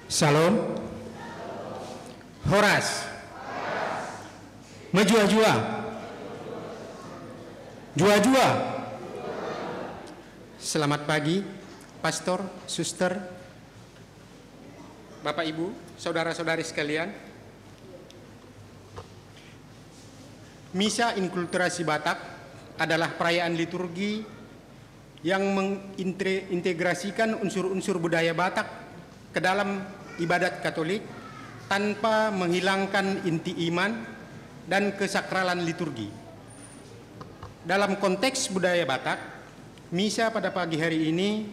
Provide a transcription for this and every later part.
Salom. Horas. Menjua-jua. Jua-jua. Selamat pagi, pastor, suster, Bapak Ibu, saudara-saudari sekalian. Misa Inkulturasi Batak adalah perayaan liturgi yang mengintegrasikan unsur-unsur budaya Batak ke dalam ibadat Katolik tanpa menghilangkan inti iman dan kesakralan liturgi. Dalam konteks budaya Batak, misa pada pagi hari ini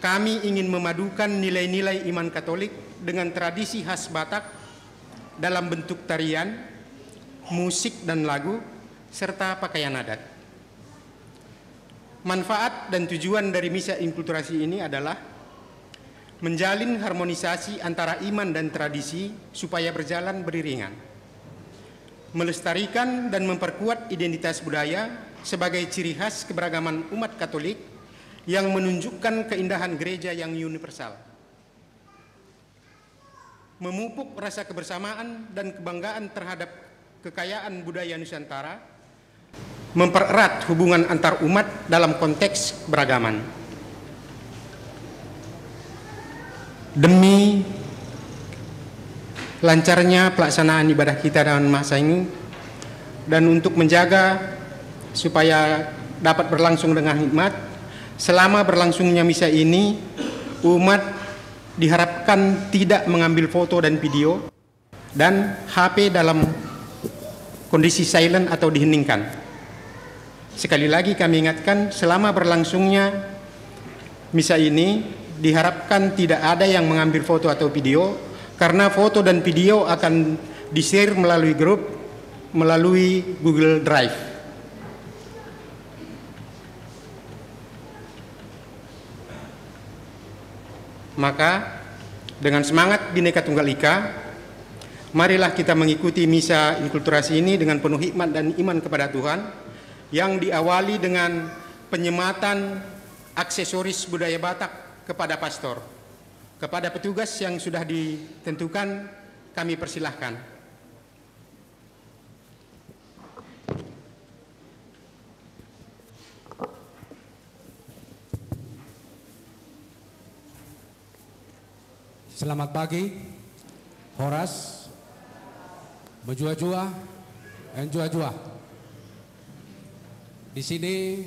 kami ingin memadukan nilai-nilai iman Katolik dengan tradisi khas Batak dalam bentuk tarian, musik dan lagu, serta pakaian adat. Manfaat dan tujuan dari misa inkulturasi ini adalah menjalin harmonisasi antara iman dan tradisi supaya berjalan beriringan, melestarikan dan memperkuat identitas budaya sebagai ciri khas keberagaman umat Katolik yang menunjukkan keindahan gereja yang universal, memupuk rasa kebersamaan dan kebanggaan terhadap kekayaan budaya Nusantara, mempererat hubungan antar umat dalam konteks beragaman. Demi lancarnya pelaksanaan ibadah kita dalam masa ini dan untuk menjaga supaya dapat berlangsung dengan hikmat, selama berlangsungnya misa ini umat diharapkan tidak mengambil foto dan video dan HP dalam kondisi silent atau diheningkan. Sekali lagi kami ingatkan, selama berlangsungnya misa ini diharapkan tidak ada yang mengambil foto atau video, karena foto dan video akan di-share melalui grup, melalui Google Drive. Maka dengan semangat Bhinneka Tunggal Ika, marilah kita mengikuti misa inkulturasi ini dengan penuh hikmat dan iman kepada Tuhan, yang diawali dengan penyematan aksesoris budaya Batak kepada pastor. Kepada petugas yang sudah ditentukan, kami persilahkan. Selamat pagi, Horas, Menjua-jua, Enjua-jua. Di sini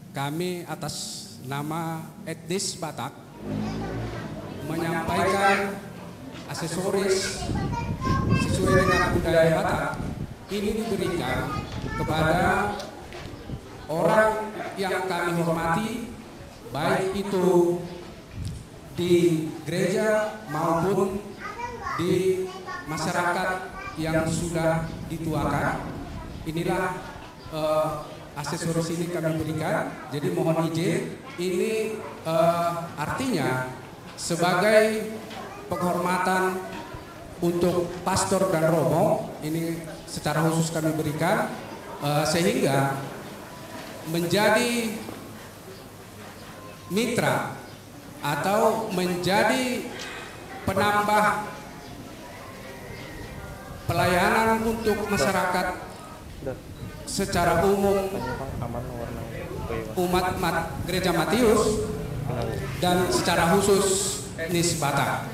kami atas nama etnis Batak menyampaikan aksesoris sesuai dengan budaya Batak ini diberikan kepada orang yang kami hormati, baik itu di gereja maupun di masyarakat yang sudah dituakan. Inilah aksesoris ini kami berikan. Jadi mohon izin, ini artinya sebagai penghormatan untuk pastor dan romo, ini secara khusus kami berikan sehingga menjadi mitra atau menjadi penambah pelayanan untuk masyarakat secara umum, umat Gereja Matius dan secara khusus etnis Batak.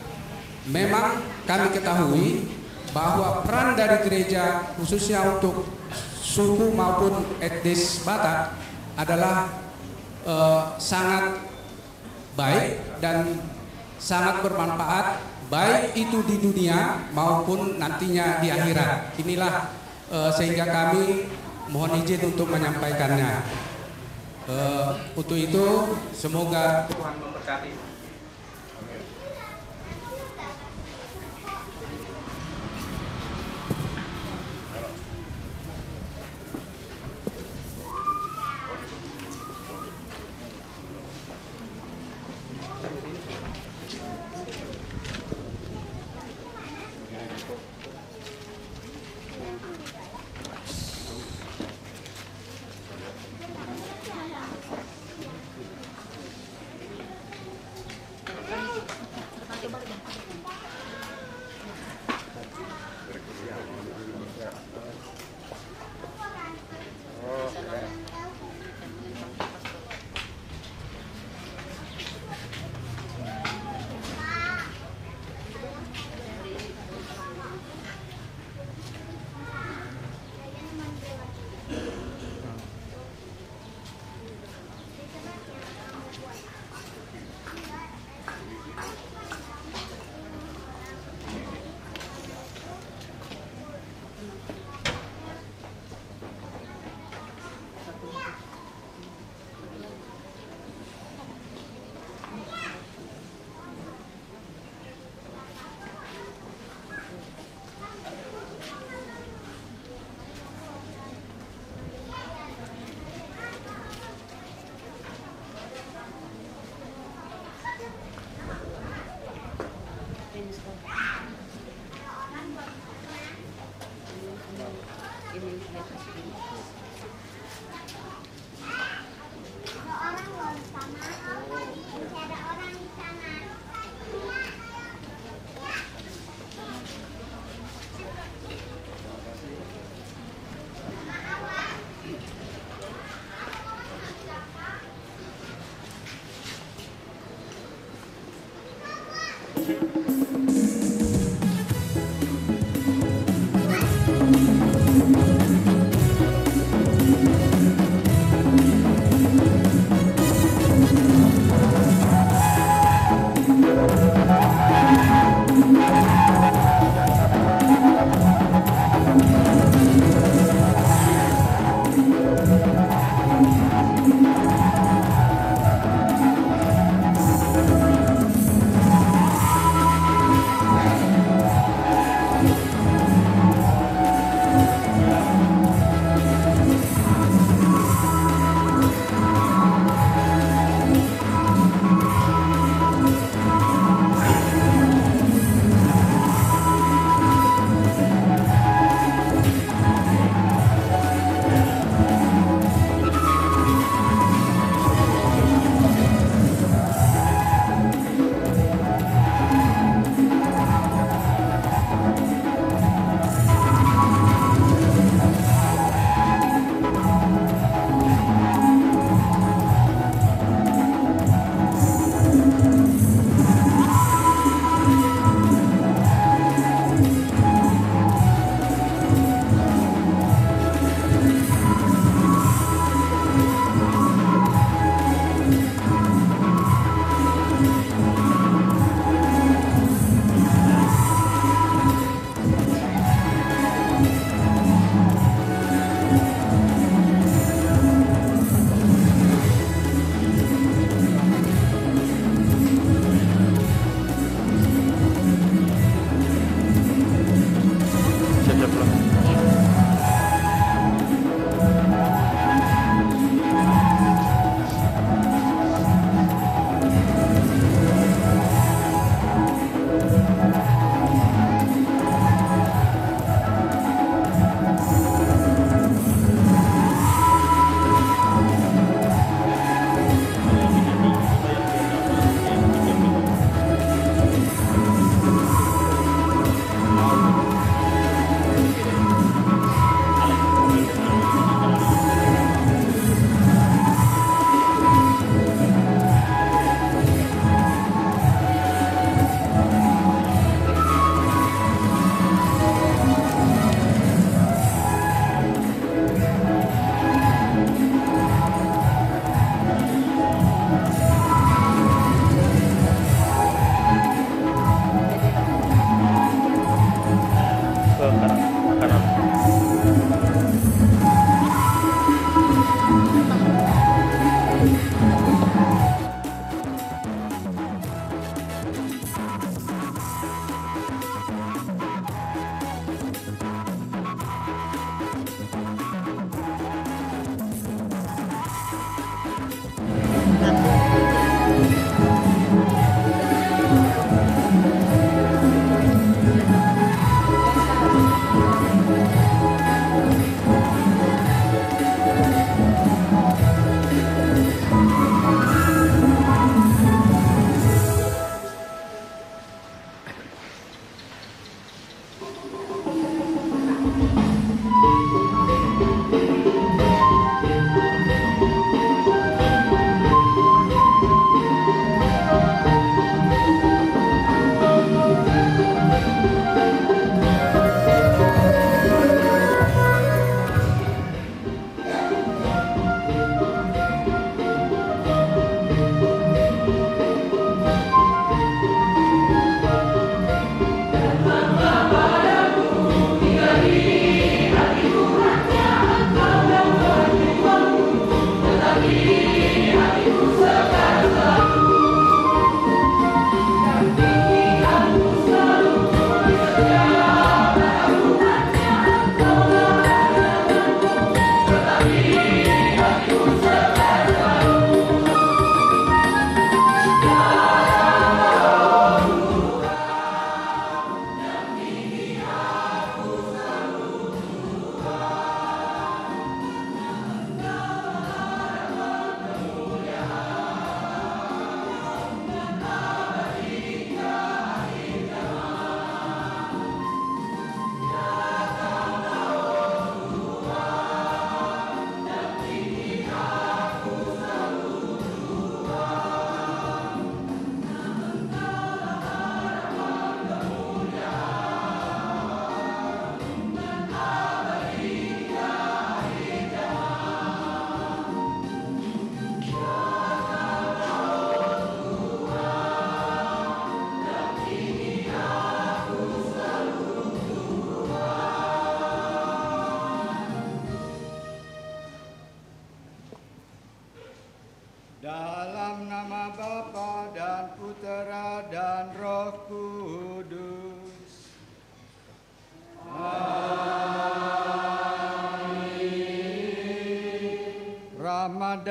Memang kami ketahui bahwa peran dari gereja khususnya untuk suku maupun etnis Batak adalah sangat baik dan sangat bermanfaat, baik itu di dunia maupun nantinya di akhirat. Inilah sehingga kami mohon izin untuk menyampaikannya. Untuk itu semoga Tuhan memberkati.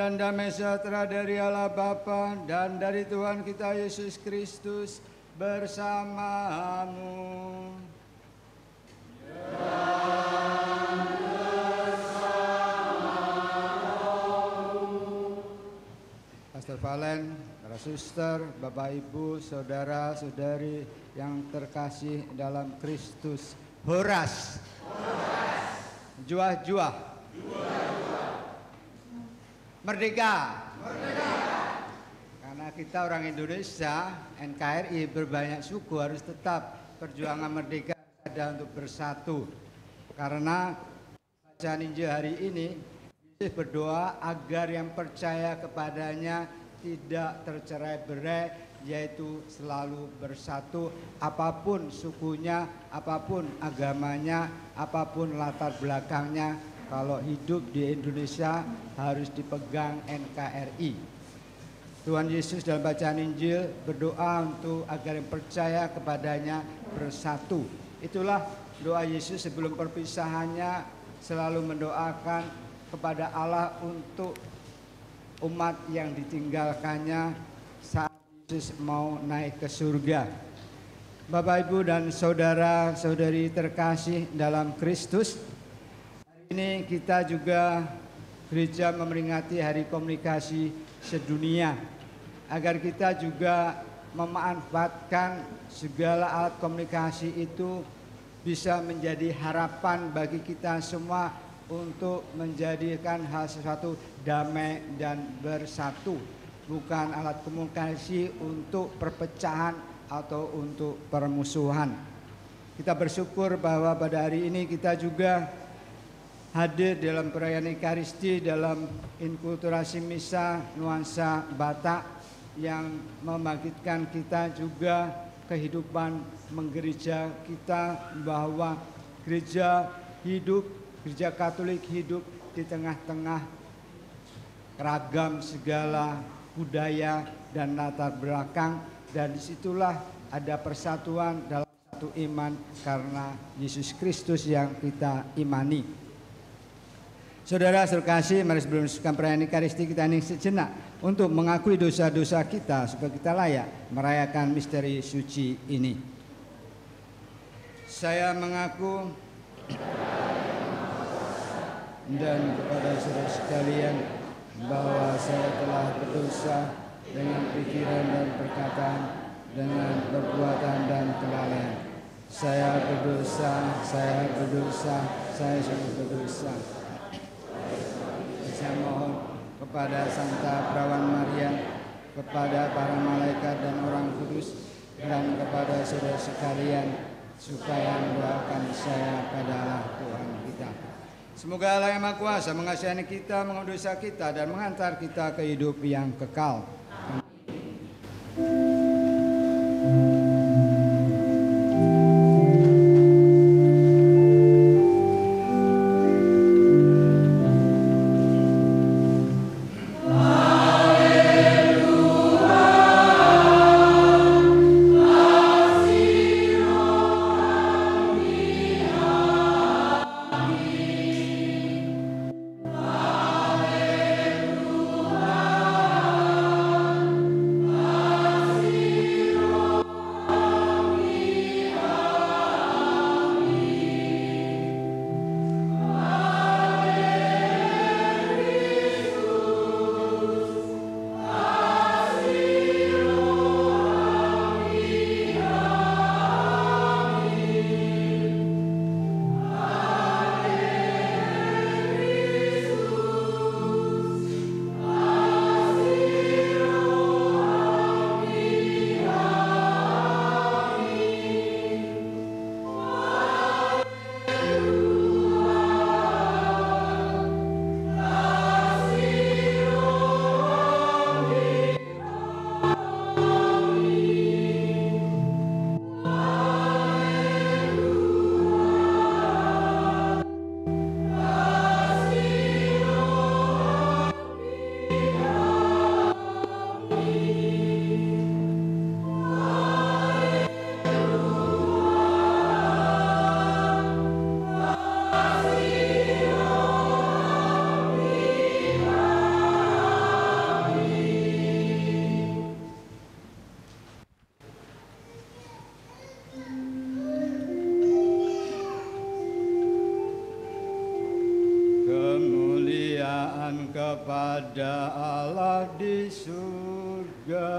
dan damai sejahtera dari Allah Bapa dan dari Tuhan kita Yesus Kristus bersamamu. Pastor Valen, para suster, Bapak Ibu, saudara-saudari yang terkasih dalam Kristus. Horas. Juah-juah. Merdeka. Karena kita orang Indonesia, NKRI berbanyak suku, harus tetap perjuangan merdeka ada untuk bersatu. Karena bacaan Injil hari ini Yesus berdoa agar yang percaya kepadanya tidak tercerai-berai, yaitu selalu bersatu, apapun sukunya, apapun agamanya, apapun latar belakangnya. Kalau hidup di Indonesia harus dipegang NKRI. Tuhan Yesus dalam bacaan Injil berdoa untuk agar yang percaya kepadanya bersatu. Itulah doa Yesus sebelum perpisahannya, selalu mendoakan kepada Allah untuk umat yang ditinggalkannya saat Yesus mau naik ke surga. Bapak, Ibu, dan saudara-saudari terkasih dalam Kristus, hari ini kita juga gereja memperingati Hari Komunikasi Sedunia, agar kita juga memanfaatkan segala alat komunikasi itu bisa menjadi harapan bagi kita semua untuk menjadikan hal sesuatu damai dan bersatu, bukan alat komunikasi untuk perpecahan atau untuk permusuhan. Kita bersyukur bahwa pada hari ini kita juga hadir dalam perayaan Ekaristi dalam inkulturasi misa nuansa Batak yang membangkitkan kita juga kehidupan menggereja kita, bahwa gereja hidup, gereja Katolik hidup di tengah-tengah ragam segala budaya dan latar belakang, dan disitulah ada persatuan dalam satu iman karena Yesus Kristus yang kita imani. Saudara terkasih, mari sebelum melanjutkan perayaan Ekaristi kita hening sejenak untuk mengakui dosa-dosa kita supaya kita layak merayakan misteri suci ini. Saya mengaku dan kepada saudara sekalian bahwa saya telah berdosa dengan pikiran dan perkataan, dengan perbuatan dan kelalaian. Saya berdosa, saya sungguh berdosa. Saya mohon kepada Santa Perawan Maria, kepada para malaikat dan orang kudus, dan kepada saudara sekalian, supaya mendoakan saya pada Allah Tuhan kita. Semoga Allah yang Maha Kuasa mengasihani kita, mengampuni dosa kita, dan mengantar kita ke hidup yang kekal. kepada Allah di surga.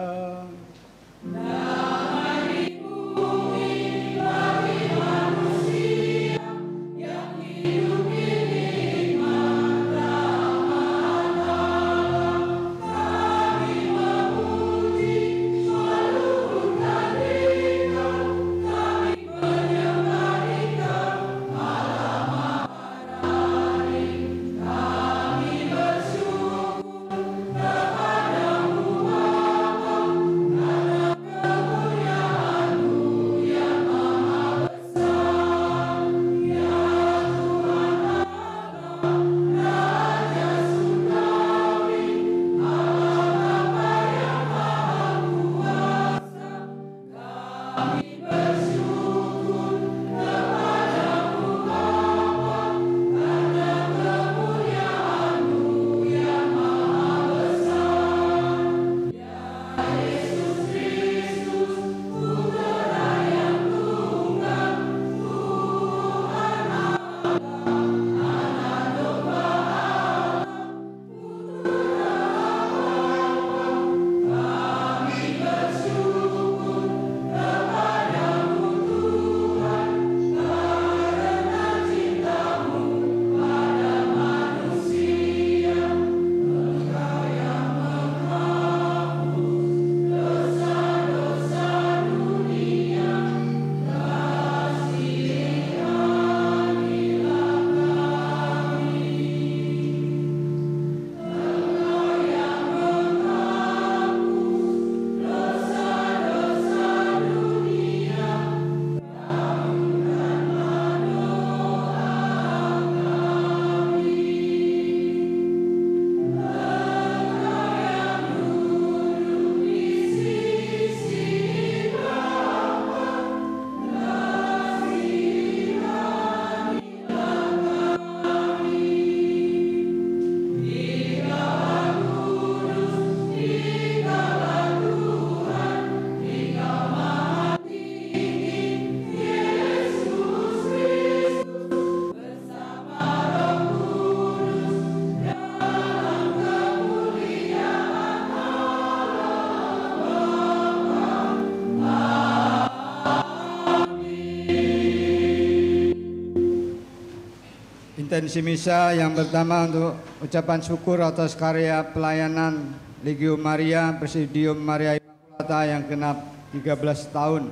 Intensi misa yang pertama untuk ucapan syukur atas karya pelayanan Legio Maria Presidium Maria Immaculata yang genap 13 tahun.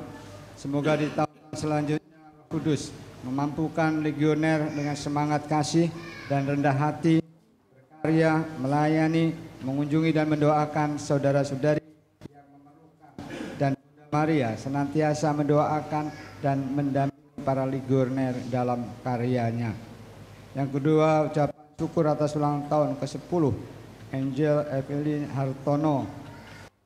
Semoga di tahun selanjutnya Roh Kudus memampukan legioner dengan semangat kasih dan rendah hati berkarya, melayani, mengunjungi dan mendoakan saudara-saudari yang memerlukan, dan Bunda Maria senantiasa mendoakan dan mendampingi para legioner dalam karyanya. Yang kedua, ucapan syukur atas ulang tahun ke-10 Angel Evelyn Hartono,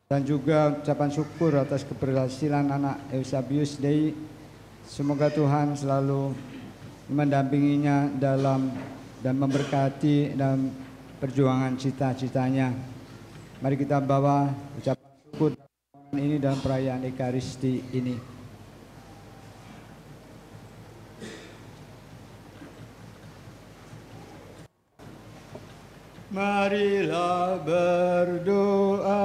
dan juga ucapan syukur atas keberhasilan anak Eusebius Dei. Semoga Tuhan selalu mendampinginya dalam dan memberkati dalam perjuangan cita-citanya. Mari kita bawa ucapan syukur ini dalam perayaan Ekaristi ini. Marilah berdoa.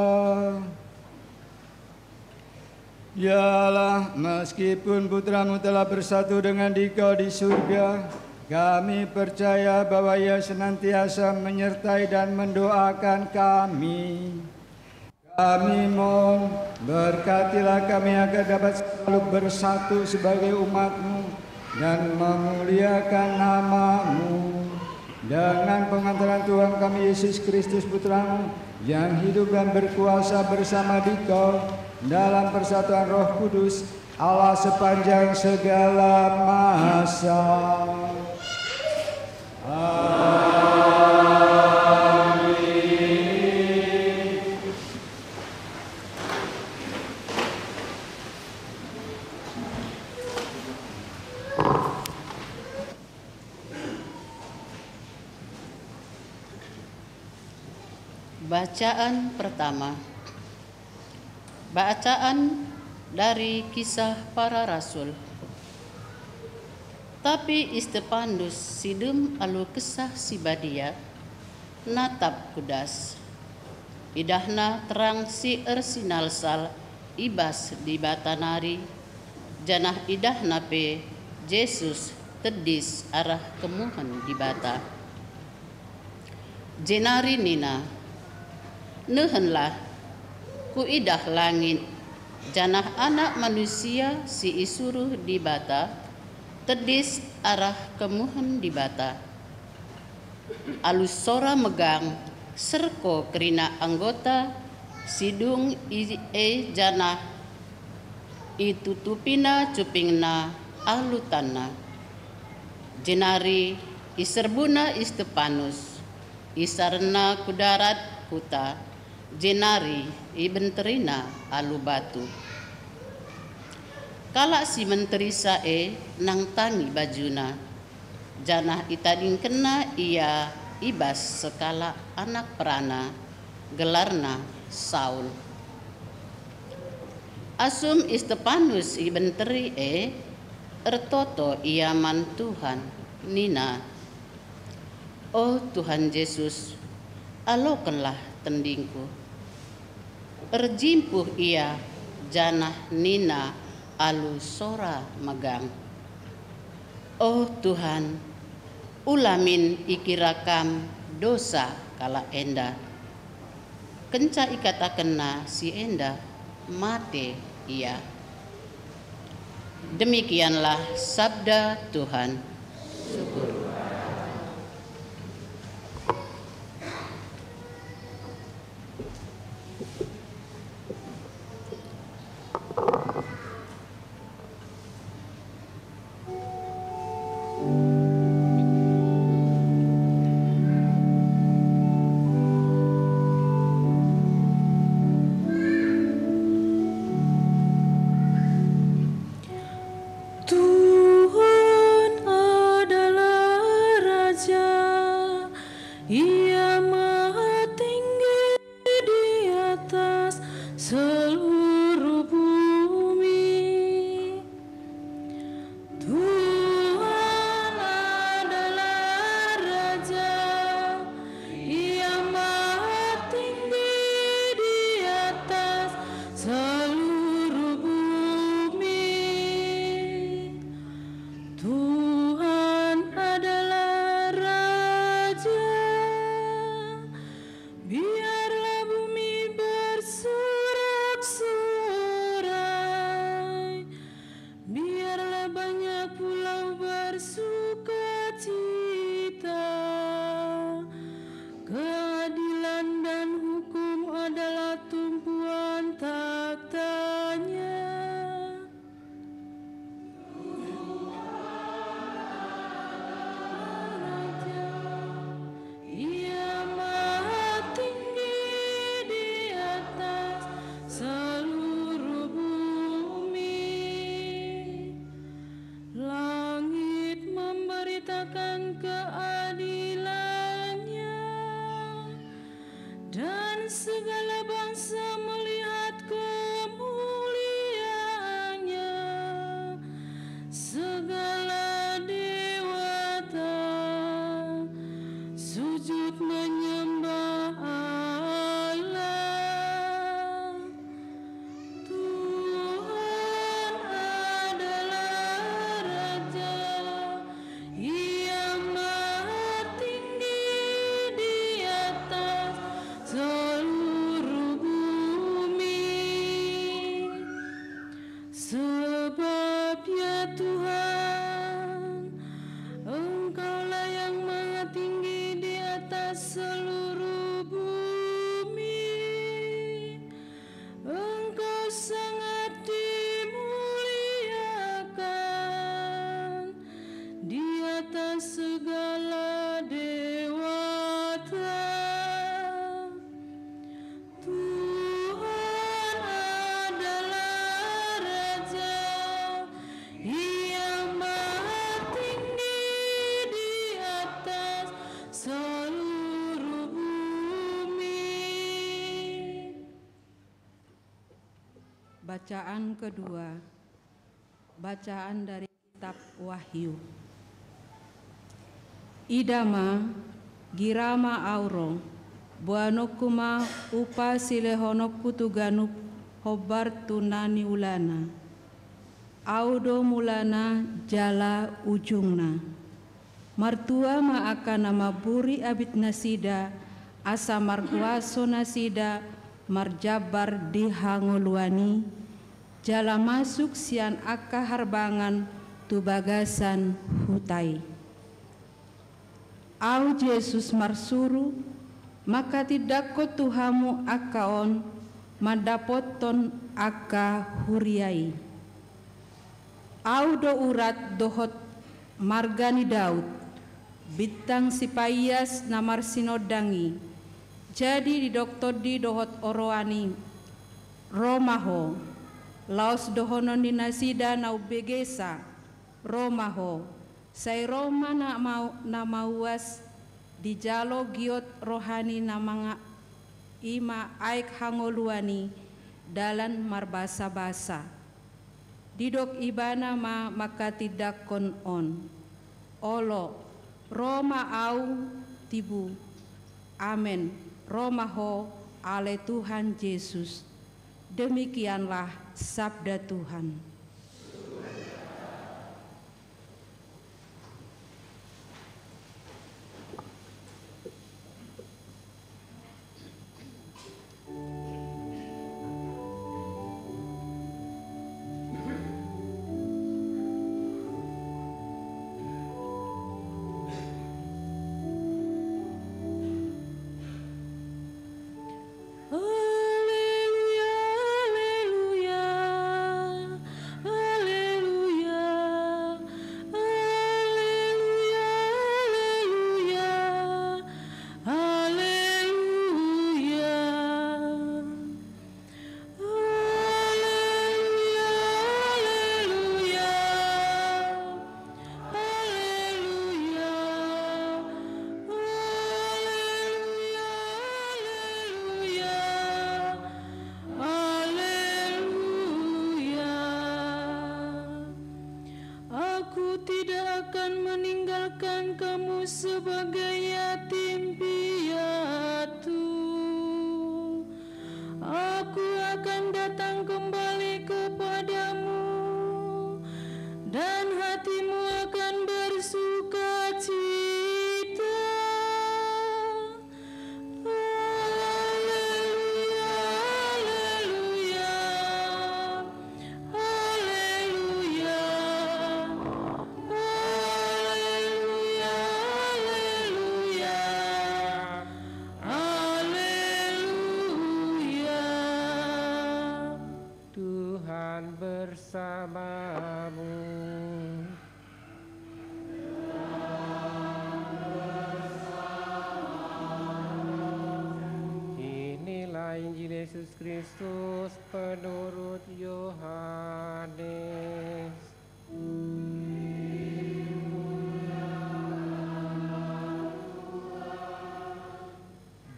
Ya Allah, meskipun putramu telah bersatu dengan Dikau di surga, kami percaya bahwa Ia senantiasa menyertai dan mendoakan kami. Kami mohon, berkatilah kami agar dapat selalu bersatu sebagai umat-Mu dan memuliakan nama-Mu. Dengan pengantaran Tuhan kami Yesus Kristus Putra-Mu yang hidup dan berkuasa bersama Dikau dalam persatuan Roh Kudus, Allah sepanjang segala masa. Bacaan pertama. Bacaan dari Kisah Para Rasul. Tapi Stefanus sidem alu kesah si badia, natap kudas. Idahna terang si ersinal sal ibas di batanari, janah idahna pe Yesus tedis arah kemuhan di bata. Jenari nina, nehenlah ku idah langit, janah anak manusia si isuruh di bata, tedis arah kemuhan di bata. Alus sora megang, serko kerina anggota, sidung janah, itutupina cupingna alutana. Jenari iserbuna Stefanus, isarna kudarat kuta, jenari ibenterina alu batu. Kala si menteri sae nang tangi bajuna, janah itading kena ia ibas sekala anak perana, gelarna Saul. Asum Stefanus ibenteri ertoto ia man Tuhan nina, oh Tuhan Yesus, alokanlah tendingku. Erjimpuh ia janah nina alu sora megang. Oh Tuhan, ulamin ikirakam dosa kala enda. Kenca ikata kena si enda mate ia. Demikianlah sabda Tuhan. Syukur. Bacaan kedua, bacaan dari kitab Wahyu. Idama girama auro, buanokuma upa silehonoku tuganuk hobar tunani ulana. Audo mulana jala ujungna. Martua ma akan nama buri abit nasida, asa marguaso nasida, marjabar di hangoluani, jala masuk sian aka harbangan tu bagasan hutai. Au Yesus marsuru, maka tidak ko Tuhamu akaon, madapoton aka huriai. Au do urat dohot margani Daud, bintang sipayas namar sinodangi, jadi didoktor di dohot oroani, romaho, laos dohono ni nasida nau begesa, romaho, say Roma na mauas di jalo giot rohani namanga ima aik hangoluani dalan marbasa-basa. Didok ibana ma maka tidak kon on. Olo, Roma au tibu. Amen. Roma ho ale Tuhan Yesus. Demikianlah sabda Tuhan. Sebagai yatim piatu, aku akan datang kembali kepadamu, dan hatimu akan bersuka cita. Haleluya, haleluya, haleluya. Bersamamu. Inilah Injil Yesus Kristus menurut Yohanes.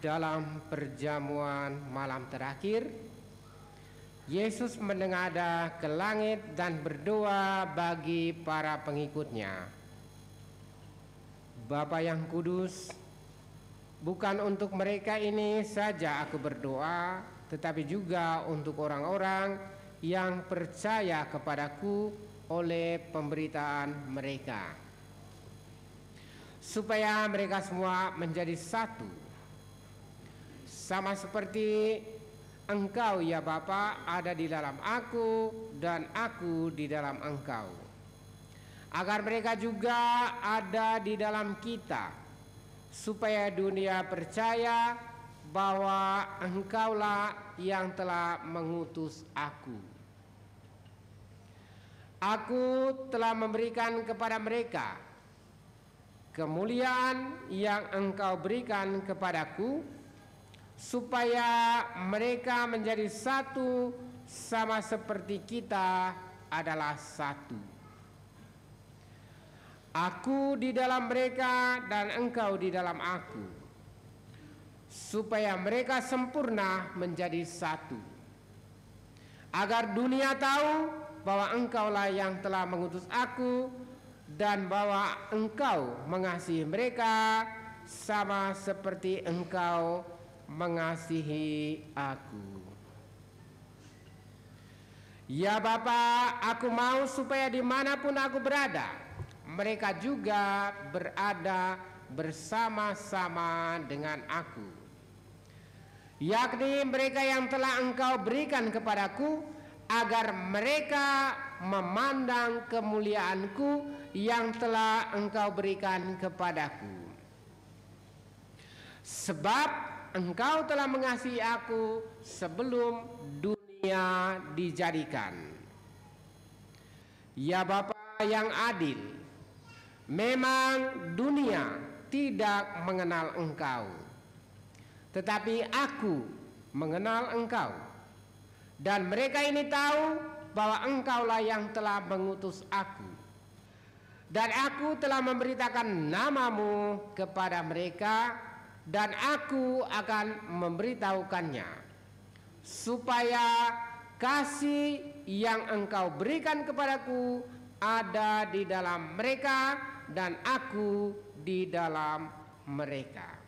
Dalam perjamuan malam terakhir, Yesus menengadah ke langit dan berdoa bagi para pengikutnya. Bapa yang kudus, bukan untuk mereka ini saja aku berdoa, tetapi juga untuk orang-orang yang percaya kepadaku oleh pemberitaan mereka, supaya mereka semua menjadi satu, sama seperti Engkau ya Bapa ada di dalam aku dan aku di dalam Engkau, agar mereka juga ada di dalam kita, supaya dunia percaya bahwa Engkaulah yang telah mengutus aku. Aku telah memberikan kepada mereka kemuliaan yang Engkau berikan kepadaku, supaya mereka menjadi satu sama seperti kita adalah satu. Aku di dalam mereka dan Engkau di dalam aku, supaya mereka sempurna menjadi satu, agar dunia tahu bahwa Engkaulah yang telah mengutus aku dan bahwa Engkau mengasihi mereka sama seperti Engkau mengasihi aku. Ya Bapa, aku mau supaya dimanapun aku berada, mereka juga berada bersama-sama dengan aku, yakni mereka yang telah Engkau berikan kepadaku, agar mereka memandang kemuliaanku yang telah Engkau berikan kepadaku. Sebab Engkau telah mengasihi aku sebelum dunia dijadikan. Ya Bapa yang adil, memang dunia tidak mengenal Engkau, tetapi aku mengenal Engkau, dan mereka ini tahu bahwa Engkaulah yang telah mengutus aku, dan aku telah memberitakan namamu kepada mereka, dan aku akan memberitahukannya, supaya kasih yang Engkau berikan kepadaku ada di dalam mereka, dan aku di dalam mereka.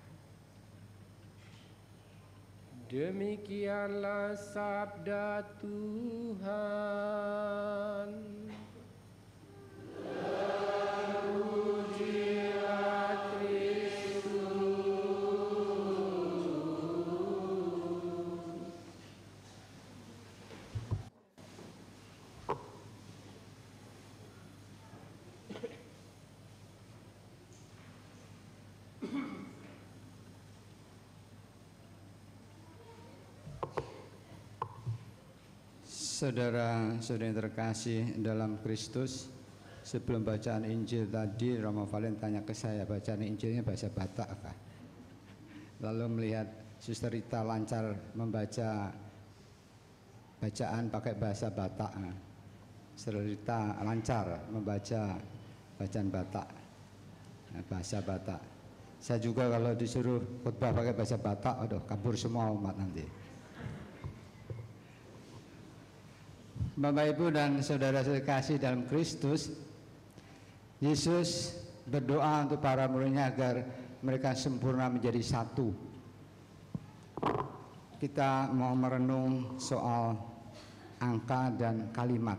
Demikianlah sabda Tuhan. Terpujilah Kristus. Saudara-saudara yang terkasih dalam Kristus, sebelum bacaan Injil tadi, Romo Valen tanya ke saya, bacaan Injilnya bahasa Batak kah? Lalu melihat Suster Rita lancar membaca bacaan pakai bahasa Batak. Suster Rita lancar membaca bacaan Batak, bahasa Batak. Saya juga kalau disuruh khotbah pakai bahasa Batak, aduh kabur semua umat nanti. Bapak Ibu dan saudara-saudara kasih dalam Kristus, Yesus berdoa untuk para muridnya agar mereka sempurna menjadi satu. Kita mau merenung soal angka dan kalimat,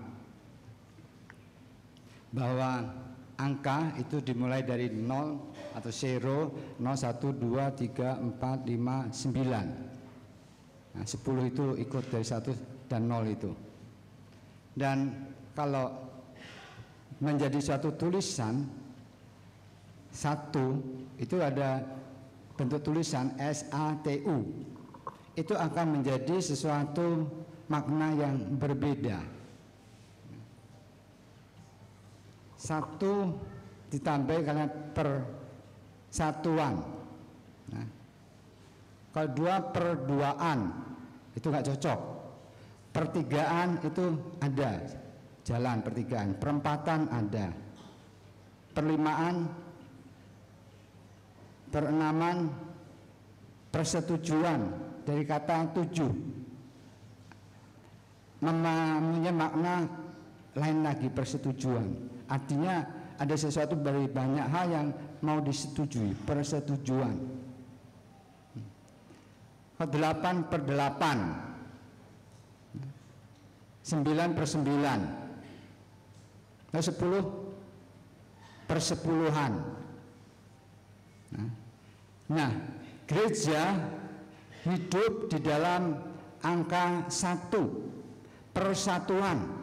bahwa angka itu dimulai dari 0 atau 0, 1, 2, 3, 4, 5, 9. Nah, 10 itu ikut dari 1 dan 0 itu. Dan kalau menjadi suatu tulisan, 1 itu ada bentuk tulisan SATU, itu akan menjadi sesuatu makna yang berbeda. 1 ditambah karena persatuan. Nah, kalau 2 perduaan itu nggak cocok. Pertigaan itu ada, jalan pertigaan. Perempatan ada, perlimaan, perenaman, persetujuan dari kata 7 mempunyai makna lain lagi. Persetujuan artinya ada sesuatu dari banyak hal yang mau disetujui, persetujuan. 8 per 8, 9 per 9, 10 per 10-an. Nah, gereja hidup di dalam angka 1, persatuan.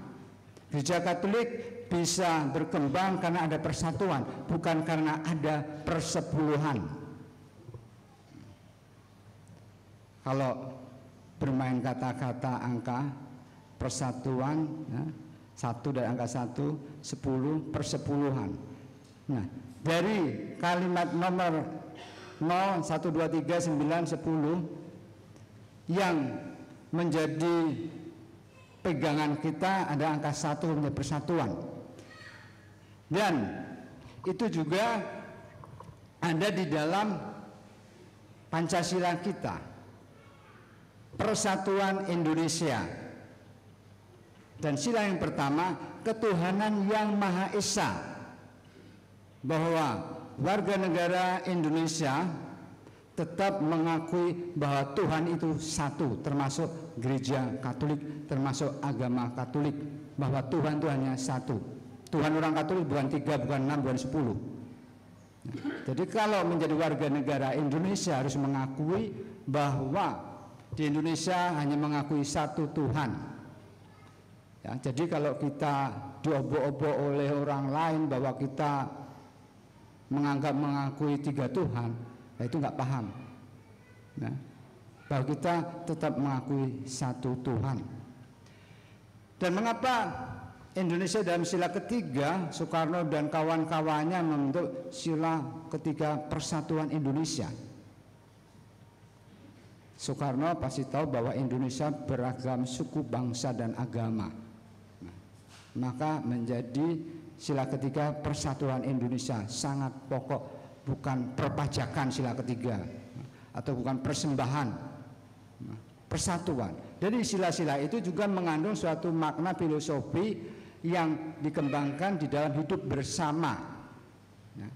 Gereja Katolik bisa berkembang karena ada persatuan, bukan karena ada persepuluhan. Kalau bermain kata-kata angka, persatuan, ya, 1 dari angka 1, 10 per 10-an. Nah, dari kalimat nomor 0, 1, 2, 3, 9, 10 yang menjadi pegangan kita ada angka 1 menjadi persatuan. Dan itu juga ada di dalam Pancasila kita, Persatuan Indonesia. Dan sila yang pertama, ketuhanan yang Maha Esa, bahwa warga negara Indonesia tetap mengakui bahwa Tuhan itu satu, termasuk gereja Katolik, termasuk agama Katolik, bahwa Tuhan itu hanya satu. Tuhan orang Katolik bukan 3, bukan 6, bukan 10. Jadi kalau menjadi warga negara Indonesia harus mengakui bahwa di Indonesia hanya mengakui satu Tuhan. Ya, jadi kalau kita diobok-obok oleh orang lain bahwa kita mengakui 3 Tuhan, itu nggak paham. Nah, bahwa kita tetap mengakui satu Tuhan. Dan mengapa Indonesia dalam sila ketiga, Soekarno dan kawan-kawannya membentuk sila ketiga Persatuan Indonesia? Soekarno pasti tahu bahwa Indonesia beragam suku, bangsa, dan agama. Nah, maka menjadi sila ketiga Persatuan Indonesia sangat pokok, bukan perpajakan sila ketiga atau bukan persembahan, persatuan. Jadi sila-sila itu juga mengandung suatu makna filosofi yang dikembangkan di dalam hidup bersama. Nah,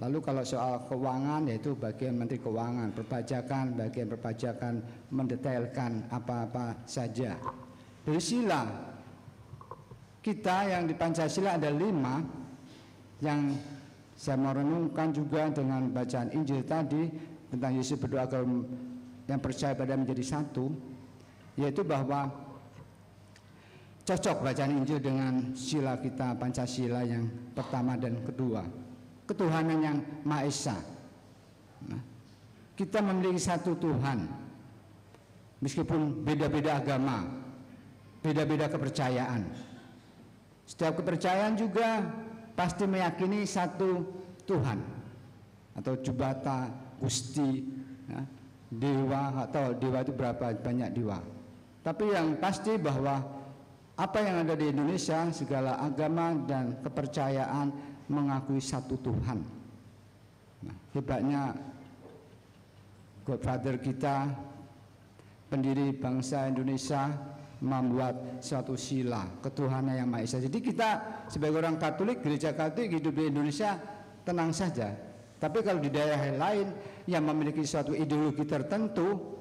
lalu kalau soal keuangan, yaitu bagian Menteri Keuangan, perpajakan, bagian perpajakan mendetailkan apa-apa saja. Dari sila kita yang di Pancasila ada 5 yang saya mau renungkan juga dengan bacaan Injil tadi tentang Yesus berdoa agar yang percaya pada menjadi satu, yaitu bahwa cocok bacaan Injil dengan sila kita Pancasila yang pertama dan kedua, ketuhanan yang Maha Esa. Nah, kita memiliki satu Tuhan meskipun beda-beda agama, beda-beda kepercayaan. Setiap kepercayaan juga pasti meyakini satu Tuhan atau Jubata, Gusti, ya, dewa, atau dewa itu berapa banyak dewa. Tapi yang pasti bahwa apa yang ada di Indonesia, segala agama dan kepercayaan mengakui satu Tuhan. Nah, hebatnya Godfather kita, pendiri bangsa Indonesia, membuat suatu sila ketuhanan yang Maha Esa. Jadi kita sebagai orang Katolik, gereja Katolik hidup di Indonesia tenang saja. Tapi kalau di daerah lain yang memiliki suatu ideologi tertentu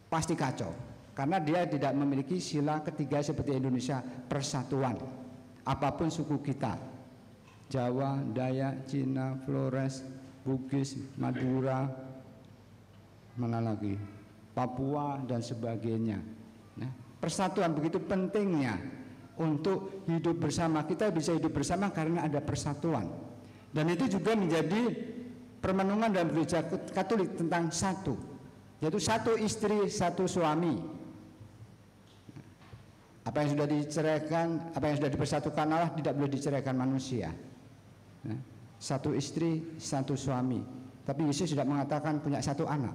pasti kacau, karena dia tidak memiliki sila ketiga seperti Indonesia, persatuan. Apapun suku kita, Jawa, Dayak, Cina, Flores, Bugis, Madura, mana lagi, Papua dan sebagainya. Nah, persatuan begitu pentingnya untuk hidup bersama. Kita bisa hidup bersama karena ada persatuan. Dan itu juga menjadi permenungan dalam gereja Katolik tentang satu, yaitu satu istri, satu suami. Apa yang sudah diceraikan, apa yang sudah dipersatukan Allah tidak boleh diceraikan manusia. Nah, satu istri, satu suami. Tapi Yesus sudah mengatakan punya satu anak.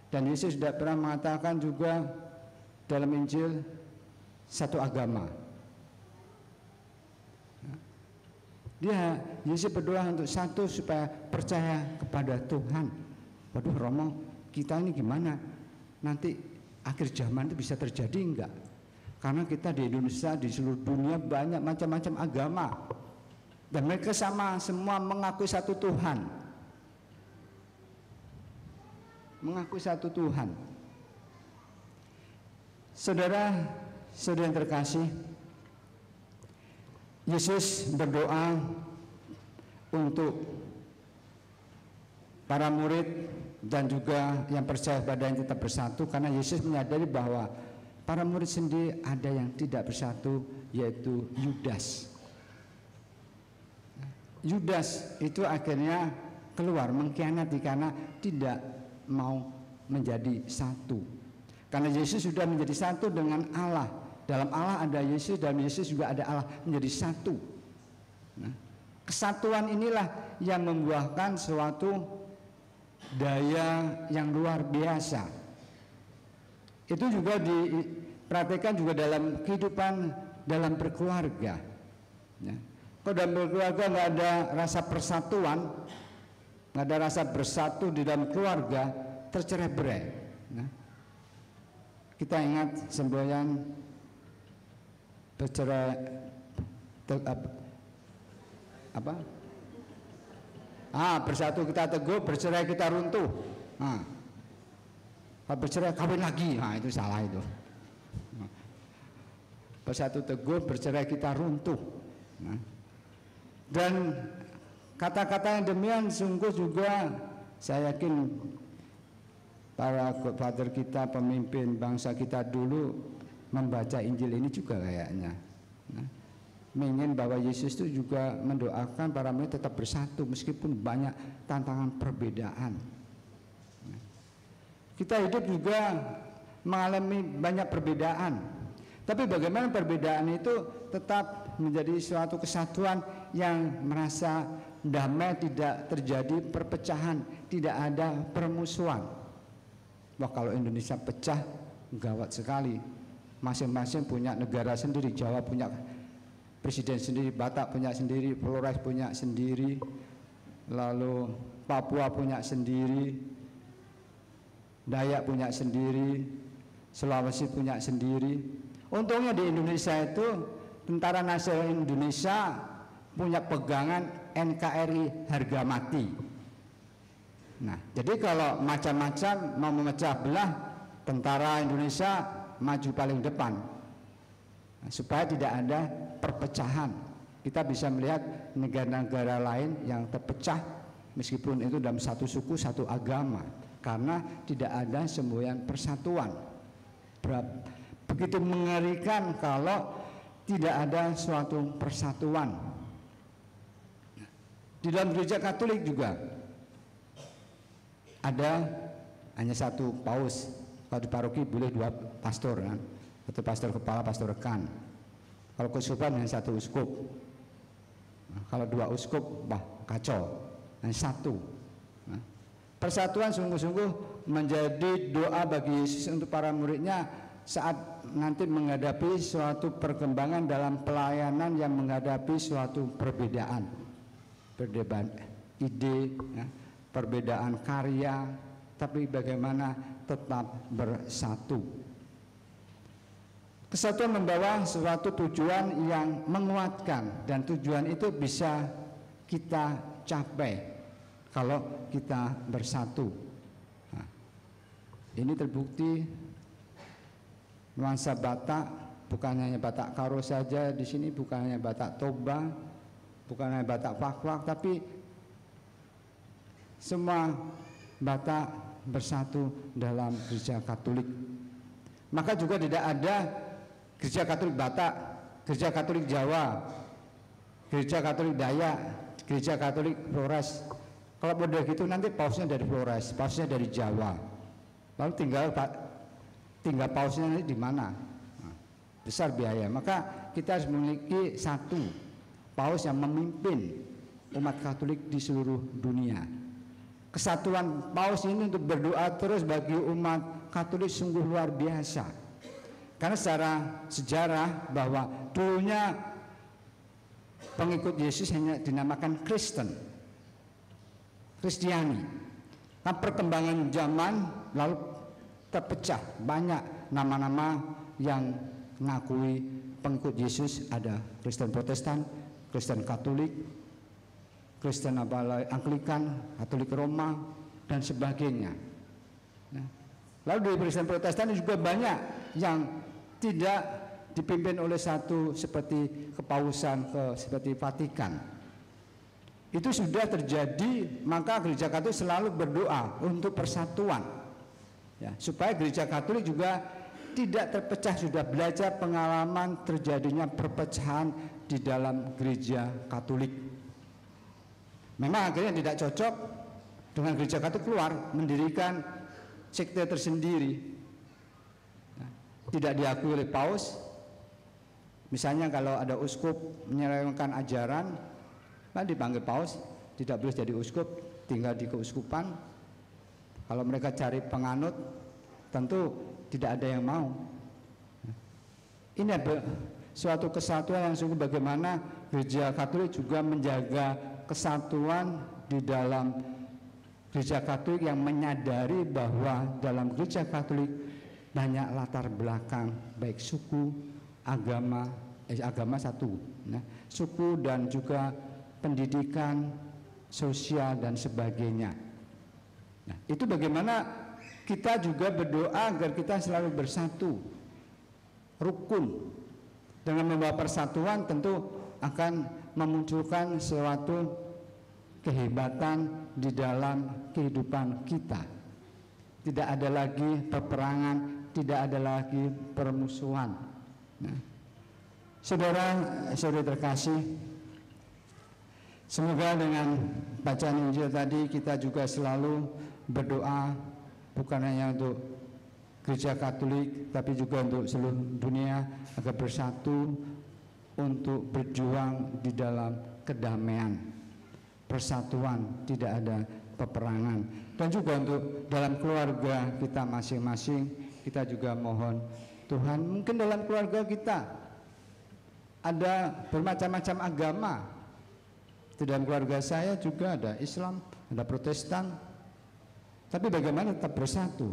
Dan Yesus sudah pernah mengatakan juga dalam Injil satu agama. Yesus berdoa untuk satu supaya percaya kepada Tuhan. Waduh Romo, kita ini gimana? Nanti akhir zaman itu bisa terjadi enggak? Karena kita di Indonesia, di seluruh dunia banyak macam-macam agama, dan mereka sama semua mengakui satu Tuhan. Mengakui satu Tuhan. Saudara-saudara yang terkasih, Yesus berdoa untuk para murid dan juga yang percaya padanya tetap bersatu, karena Yesus menyadari bahwa para murid sendiri ada yang tidak bersatu, yaitu Yudas. Yudas itu akhirnya keluar mengkhianati karena tidak mau menjadi satu. Karena Yesus sudah menjadi satu dengan Allah. Dalam Allah ada Yesus, dalam Yesus juga ada Allah, menjadi satu. Nah, kesatuan inilah yang membuahkan suatu daya yang luar biasa. Itu juga diperhatikan juga dalam kehidupan dalam berkeluarga. Ya. Kalau dalam berkeluarga nggak ada rasa persatuan, nggak ada rasa bersatu di dalam keluarga, tercerai-berai. Nah, kita ingat semboyan bercerai apa? Bersatu kita teguh, bercerai kita runtuh. Kalau bercerai kawin lagi, itu salah itu. Bersatu teguh, bercerai kita runtuh. Dan kata-kata yang demikian sungguh juga saya yakin para godfather kita, pemimpin bangsa kita dulu membaca Injil ini juga kayaknya. Ingin bahwa Yesus itu juga mendoakan para murid tetap bersatu meskipun banyak tantangan perbedaan. Kita hidup juga mengalami banyak perbedaan. Tapi bagaimana perbedaan itu tetap menjadi suatu kesatuan yang merasa damai, tidak terjadi perpecahan, tidak ada permusuhan. Wah, kalau Indonesia pecah gawat sekali. Masing-masing punya negara sendiri, Jawa punya presiden sendiri, Batak punya sendiri, Flores punya sendiri, lalu Papua punya sendiri, Dayak punya sendiri, Sulawesi punya sendiri. Untungnya di Indonesia itu Tentara Nasional Indonesia punya pegangan NKRI harga mati. Nah, jadi kalau macam-macam mau memecah belah, tentara Indonesia maju paling depan. Nah, supaya tidak ada perpecahan. Kita bisa melihat negara-negara lain yang terpecah meskipun itu dalam satu suku, satu agama, karena tidak ada semboyan persatuan. Begitu mengerikan kalau tidak ada suatu persatuan. Di dalam gereja Katolik juga ada hanya satu paus. Kalau di paroki boleh 2 pastor, kan? Satu pastor kepala, pastor rekan. Kalau keuskupan hanya 1 uskup. Nah, kalau 2 uskup, kacau. Hanya 1. Nah, persatuan sungguh-sungguh menjadi doa bagi Yesus untuk para muridnya saat nanti menghadapi suatu perkembangan dalam pelayanan yang menghadapi suatu perbedaan ide, ya, perbedaan karya, tapi bagaimana tetap bersatu. Kesatuan membawa suatu tujuan yang menguatkan, dan tujuan itu bisa kita capai kalau kita bersatu. Nah, ini terbukti nuansa Batak, bukan hanya Batak Karo saja di sini, bukan hanya Batak Toba, bukan hanya Batak Fak-Fak, tapi semua Batak bersatu dalam gereja Katolik. Maka juga tidak ada gereja Katolik Batak, gereja Katolik Jawa, gereja Katolik Dayak, gereja Katolik Flores. Kalau model gitu nanti pausnya dari Flores, pausnya dari Jawa. Lalu tinggal pausnya nanti di mana? Nah, besar biaya. Maka kita harus memiliki satu paus yang memimpin umat Katolik di seluruh dunia. Kesatuan paus ini untuk berdoa terus bagi umat Katolik sungguh luar biasa. Karena secara sejarah bahwa dulunya pengikut Yesus hanya dinamakan Kristen, Kristiani. Nah, perkembangan zaman lalu terpecah, banyak nama-nama yang mengakui pengikut Yesus. Ada Kristen Protestan, Kristen Katolik, Kristen Anglikan, Katolik Roma, dan sebagainya. Lalu di Kristen Protestan juga banyak yang tidak dipimpin oleh satu seperti kepausan, seperti Vatikan. Itu sudah terjadi, maka gereja Katolik selalu berdoa untuk persatuan, ya, supaya gereja Katolik juga tidak terpecah. Sudah belajar pengalaman terjadinya perpecahan di dalam gereja Katolik. Memang akhirnya tidak cocok dengan gereja Katolik, keluar mendirikan sekte tersendiri, tidak diakui oleh paus. Misalnya kalau ada uskup menyelewengkan ajaran, dipanggil paus, tidak boleh jadi uskup, tinggal di keuskupan. Kalau mereka cari penganut, tentu tidak ada yang mau. Ini ada suatu kesatuan yang sungguh bagaimana gereja Katolik juga menjaga kesatuan di dalam gereja Katolik yang menyadari bahwa dalam gereja Katolik banyak latar belakang, baik suku, agama satu, suku dan juga pendidikan, sosial, dan sebagainya. Nah, itu bagaimana kita juga berdoa agar kita selalu bersatu, rukun. Dengan membawa persatuan tentu akan memunculkan suatu kehebatan di dalam kehidupan kita. Tidak ada lagi peperangan, tidak ada lagi permusuhan. Nah, saudara-saudari terkasih, semoga dengan bacaan Injil tadi kita juga selalu berdoa bukan hanya untuk Gereja Katolik tapi juga untuk seluruh dunia agar bersatu untuk berjuang di dalam kedamaian, persatuan, tidak ada peperangan. Dan juga untuk dalam keluarga kita masing-masing, kita juga mohon Tuhan, mungkin dalam keluarga kita ada bermacam-macam agama. Di dalam keluarga saya juga ada Islam, ada Protestan. Tapi bagaimana tetap bersatu?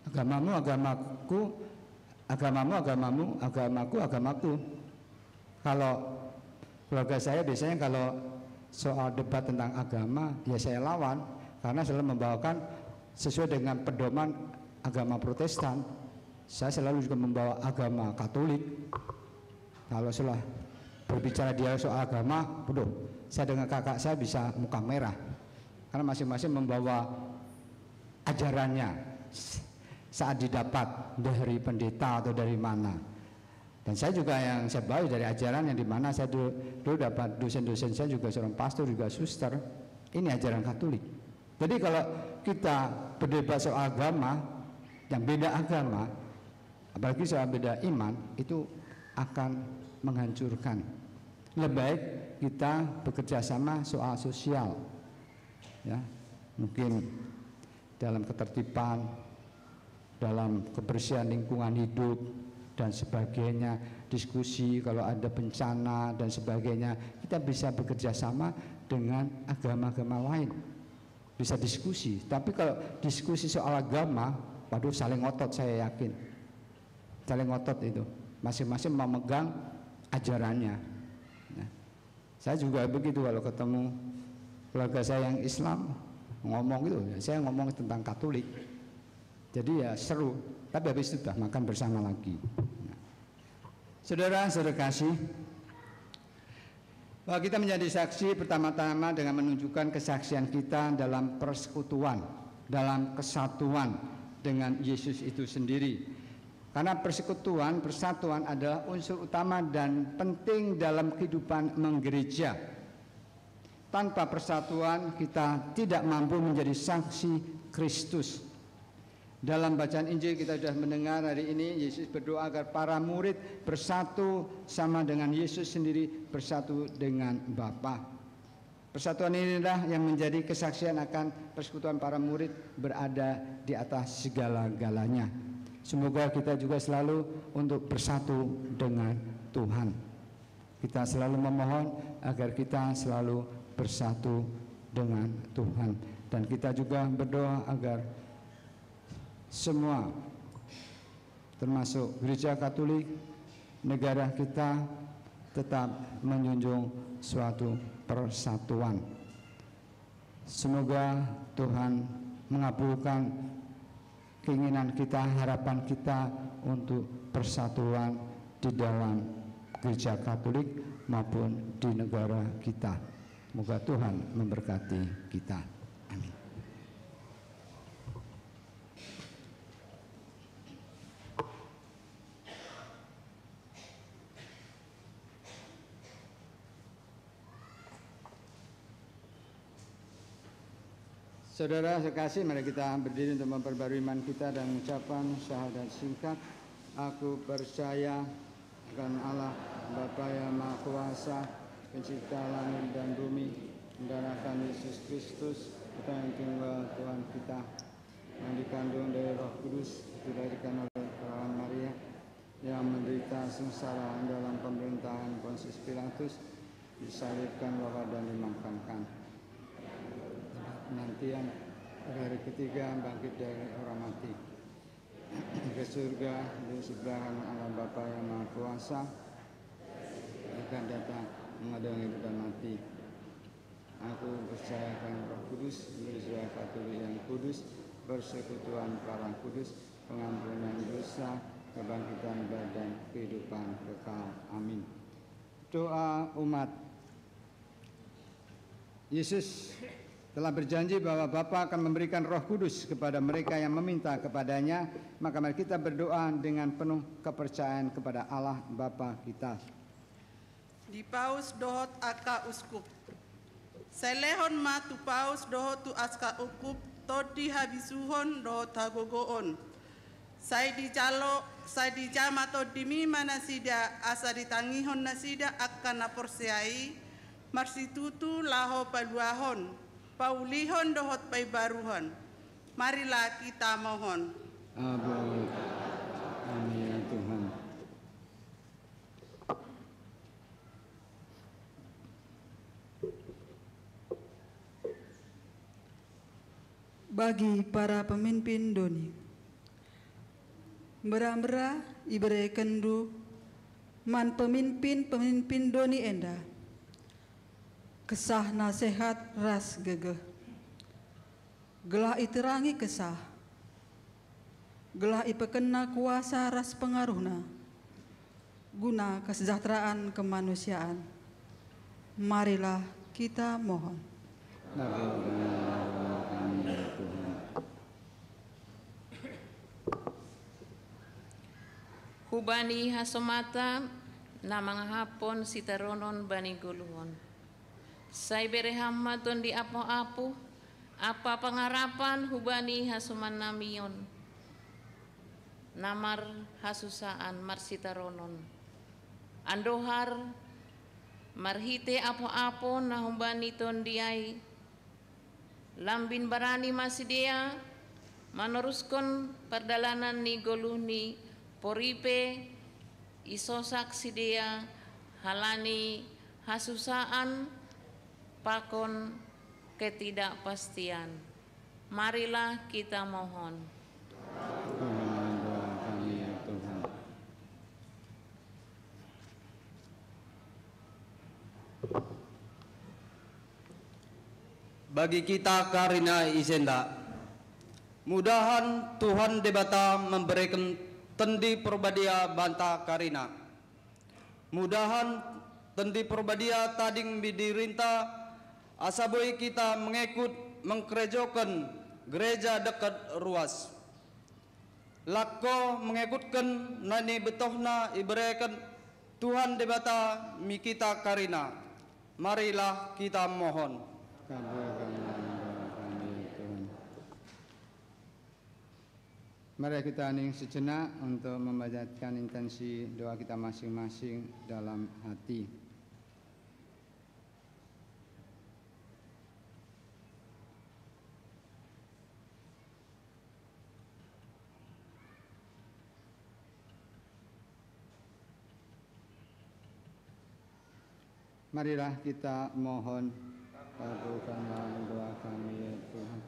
Agamamu, agamaku, agamamu, agamamu, agamaku, agamaku. Kalau keluarga saya biasanya kalau soal debat tentang agama, ya saya lawan karena selalu membawakan sesuai dengan pedoman agama Protestan. Saya selalu juga membawa agama Katolik. Kalau setelah berbicara dia soal agama, saya dengan kakak saya bisa muka merah karena masing-masing membawa ajarannya saat didapat dari pendeta atau dari mana. Dan saya juga yang saya bawa dari ajaran yang dimana saya dulu dapat dosen-dosen saya juga seorang pastor, juga suster. Ini ajaran Katolik. Jadi kalau kita berdebat soal agama, yang beda agama, apalagi soal beda iman, itu akan menghancurkan. Lebih baik kita bekerja sama soal sosial, ya, mungkin dalam ketertiban, dalam kebersihan lingkungan hidup dan sebagainya, diskusi kalau ada bencana dan sebagainya, kita bisa bekerja sama dengan agama-agama lain, bisa diskusi. Tapi kalau diskusi soal agama, waduh, saling ngotot, saya yakin saling ngotot itu, masing-masing memegang ajarannya. Nah, saya juga begitu kalau ketemu keluarga saya yang Islam ngomong gitu, saya ngomong tentang Katolik, jadi ya seru, tapi habis itu sudah makan bersama lagi. Nah, saudara-saudara kasih, bahwa kita menjadi saksi pertama-tama dengan menunjukkan kesaksian kita dalam persekutuan, dalam kesatuan dengan Yesus itu sendiri. Karena persekutuan, persatuan adalah unsur utama dan penting dalam kehidupan menggereja. Tanpa persatuan kita tidak mampu menjadi saksi Kristus. Dalam bacaan Injil kita sudah mendengar hari ini Yesus berdoa agar para murid bersatu sama dengan Yesus sendiri, bersatu dengan Bapa. Persatuan inilah yang menjadi kesaksian akan persekutuan para murid berada di atas segala-galanya. Semoga kita juga selalu untuk bersatu dengan Tuhan. Kita selalu memohon agar kita selalu bersatu dengan Tuhan. Dan kita juga berdoa agar semua, termasuk Gereja Katolik, negara kita tetap menjunjung suatu persatuan. Semoga Tuhan mengabulkan keinginan kita, harapan kita untuk persatuan di dalam Gereja Katolik maupun di negara kita. Semoga Tuhan memberkati kita. Amin. Saudara sekasih, mari kita berdiri untuk memperbarui iman kita dan mengucapkan syahadat singkat. Aku percaya akan Allah Bapa yang Maha Kuasa, Pencipta langit dan bumi, mendarahkan Yesus Kristus, Putra yang tunggal Tuhan kita, yang dikandung dari Roh Kudus, dilahirkan oleh perawan Maria, yang menderita sengsara dalam pemerintahan Pontius Pilatus, disalibkan, wafat dan dimakamkan. Nantian pada hari ketiga bangkit dari orang mati, ke surga di sebelah Allah Bapa yang Maha Kuasa, akan datang mengadili hidup dan mati. Aku percaya akan Roh Kudus, gereja Katolik yang kudus, persekutuan para kudus, pengampunan dosa, kebangkitan badan, kehidupan kekal. Amin. Doa umat. Yesus telah berjanji bahwa Bapa akan memberikan Roh Kudus kepada mereka yang meminta kepadanya, maka mari kita berdoa dengan penuh kepercayaan kepada Allah Bapa kita. Di paus dohot aka uskup. Selehon ma tu paus dohot tu aska ukup, todi habisuhon dohot hagogoon. Sai di jama todi mima nasida asa ditangihon nasida akan naporseai, marsitutu laho paluahon, paulihon dohot paibaruhon. Marilah kita mohon. Amin ya Tuhan. Bagi para pemimpin doni, bera-bera ibere kendu man pemimpin doni enda, kesah nasihat ras gegeh, gelah iterangi kesah, gelah ipekena kuasa ras pengaruhna, guna kesejahteraan kemanusiaan. Marilah kita mohon. Hubani hasomata namang hapon sitaronon bani guluhon. Sai berehamaton di apo-apo, apa pengarapan hubani hasuman namion. Namar hasusaan marsitaronon. Andohar marhite apo-apo na hubani ton diai. Lambin barani masidia meneruskan perjalanan ni goluhni poripe isosak sidia halani hasusaan pakon ketidakpastian. Marilah kita mohon. Bagi kita karina isenda, mudahan Tuhan debata memberikan tendi perbadia banta karina. Mudahan tendi perbadia tading bidirinta asaboi kita mengikut mengkerejokan gereja dekat ruas. Lakko mengikutkan nani betohna iberikan Tuhan debata mi kita karina. Marilah kita mohon. Mari kita hening sejenak untuk membacakan intensi doa kita masing-masing dalam hati. Marilah kita mohon, kabulkanlah doa kami ya Tuhan.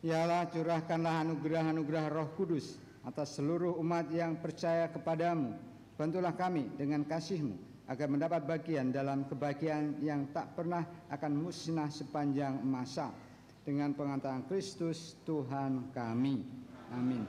Ya Allah, curahkanlah anugerah-anugerah Roh Kudus atas seluruh umat yang percaya kepadamu. Bantulah kami dengan kasih-Mu agar mendapat bagian dalam kebahagiaan yang tak pernah akan musnah sepanjang masa. Dengan pengantaran Kristus Tuhan kami. Amin.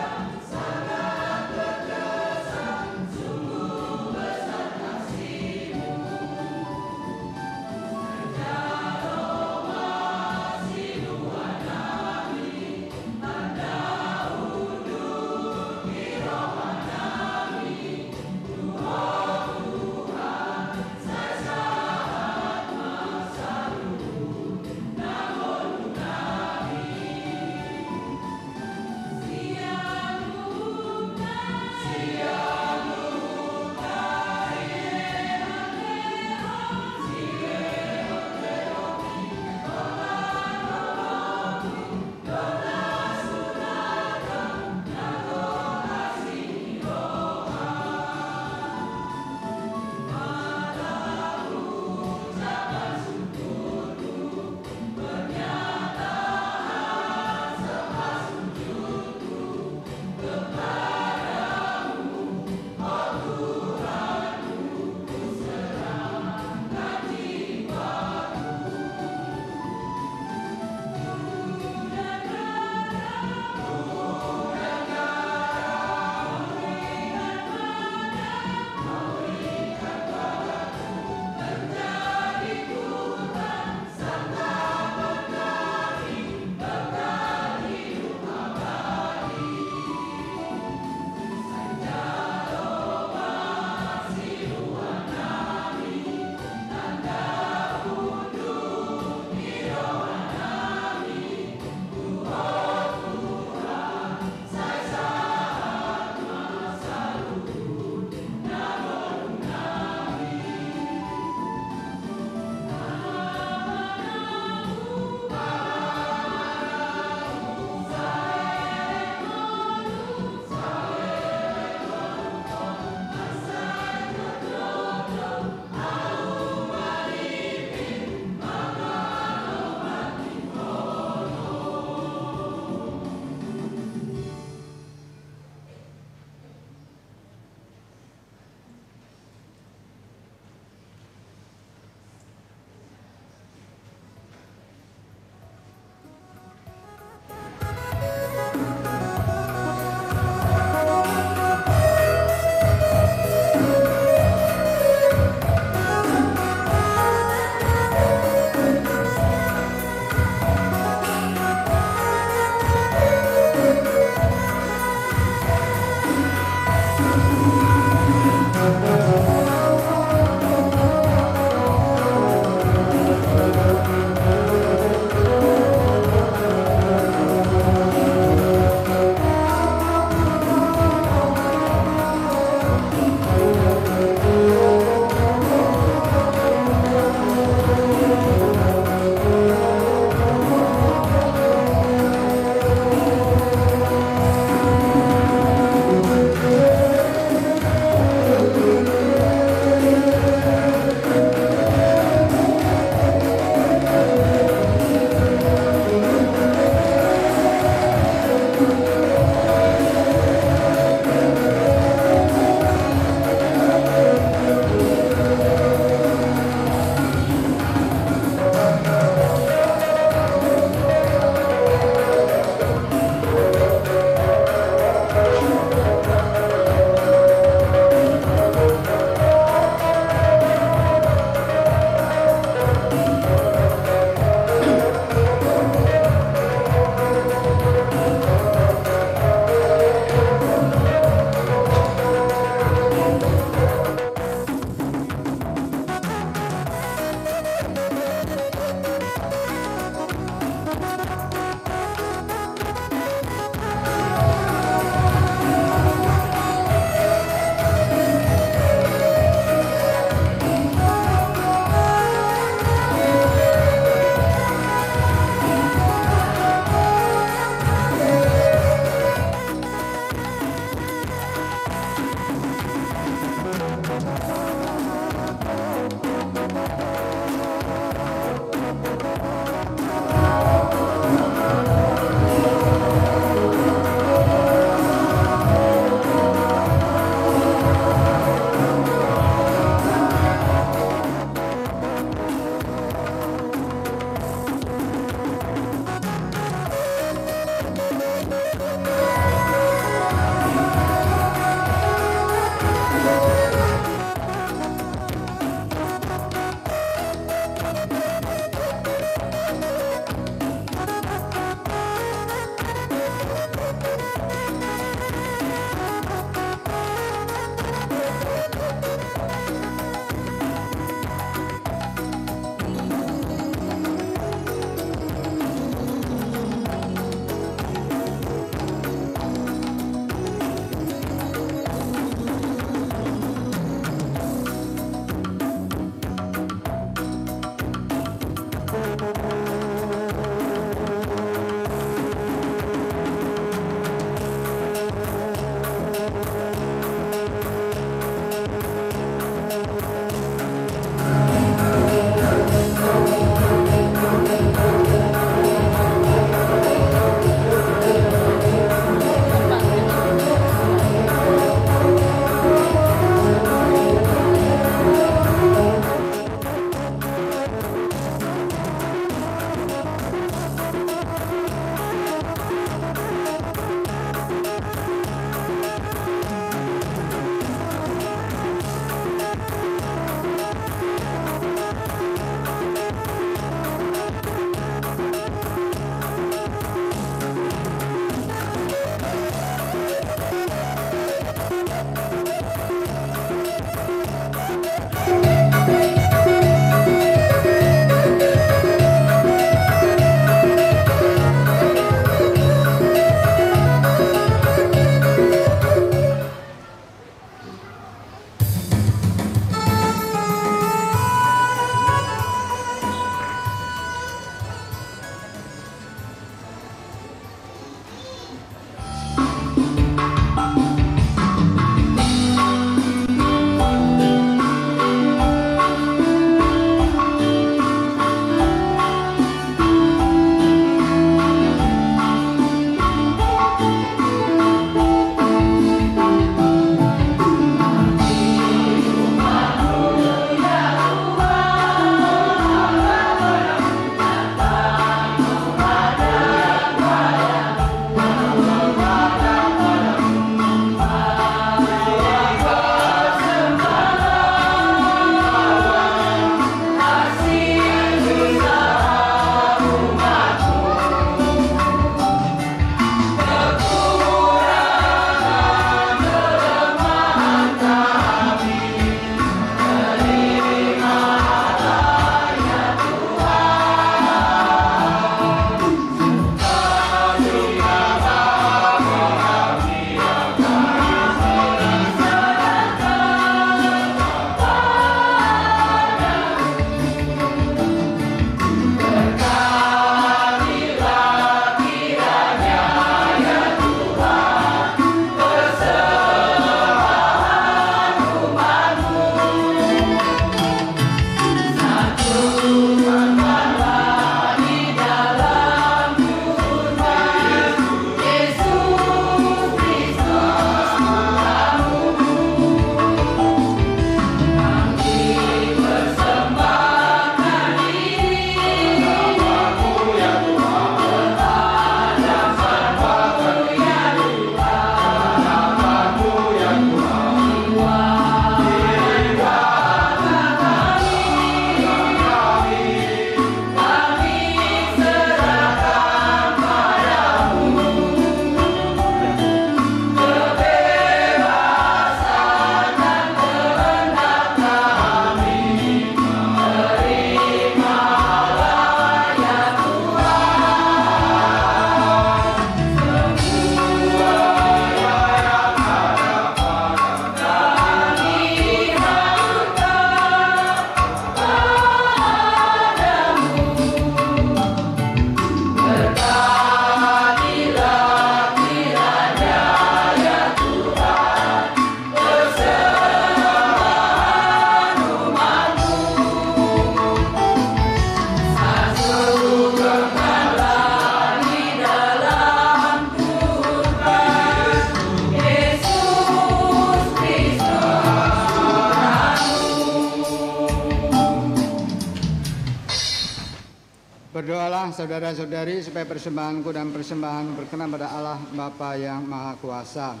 Berdoalah saudara-saudari supaya persembahanku dan persembahan berkenan pada Allah Bapa yang Maha Kuasa.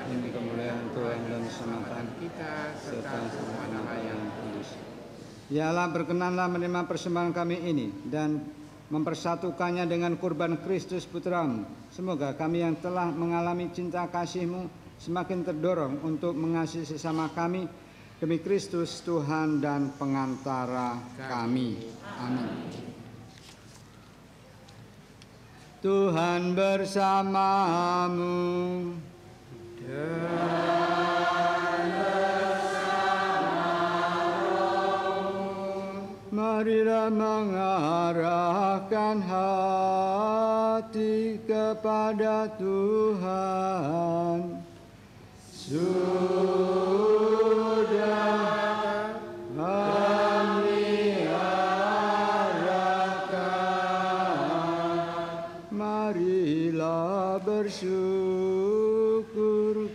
Ini kemuliaan Tuhan dan keselamatan kita serta semua nama yang kudus. Ya Allah, berkenanlah menerima persembahan kami ini dan mempersatukannya dengan kurban Kristus Putramu. Semoga kami yang telah mengalami cinta kasih-Mu semakin terdorong untuk mengasihi sesama kami demi Kristus Tuhan dan pengantara kami. Amin. Tuhan bersamamu. Marilah mengarahkan hati kepada Tuhan. Sudah kami arahkan, marilah bersyukur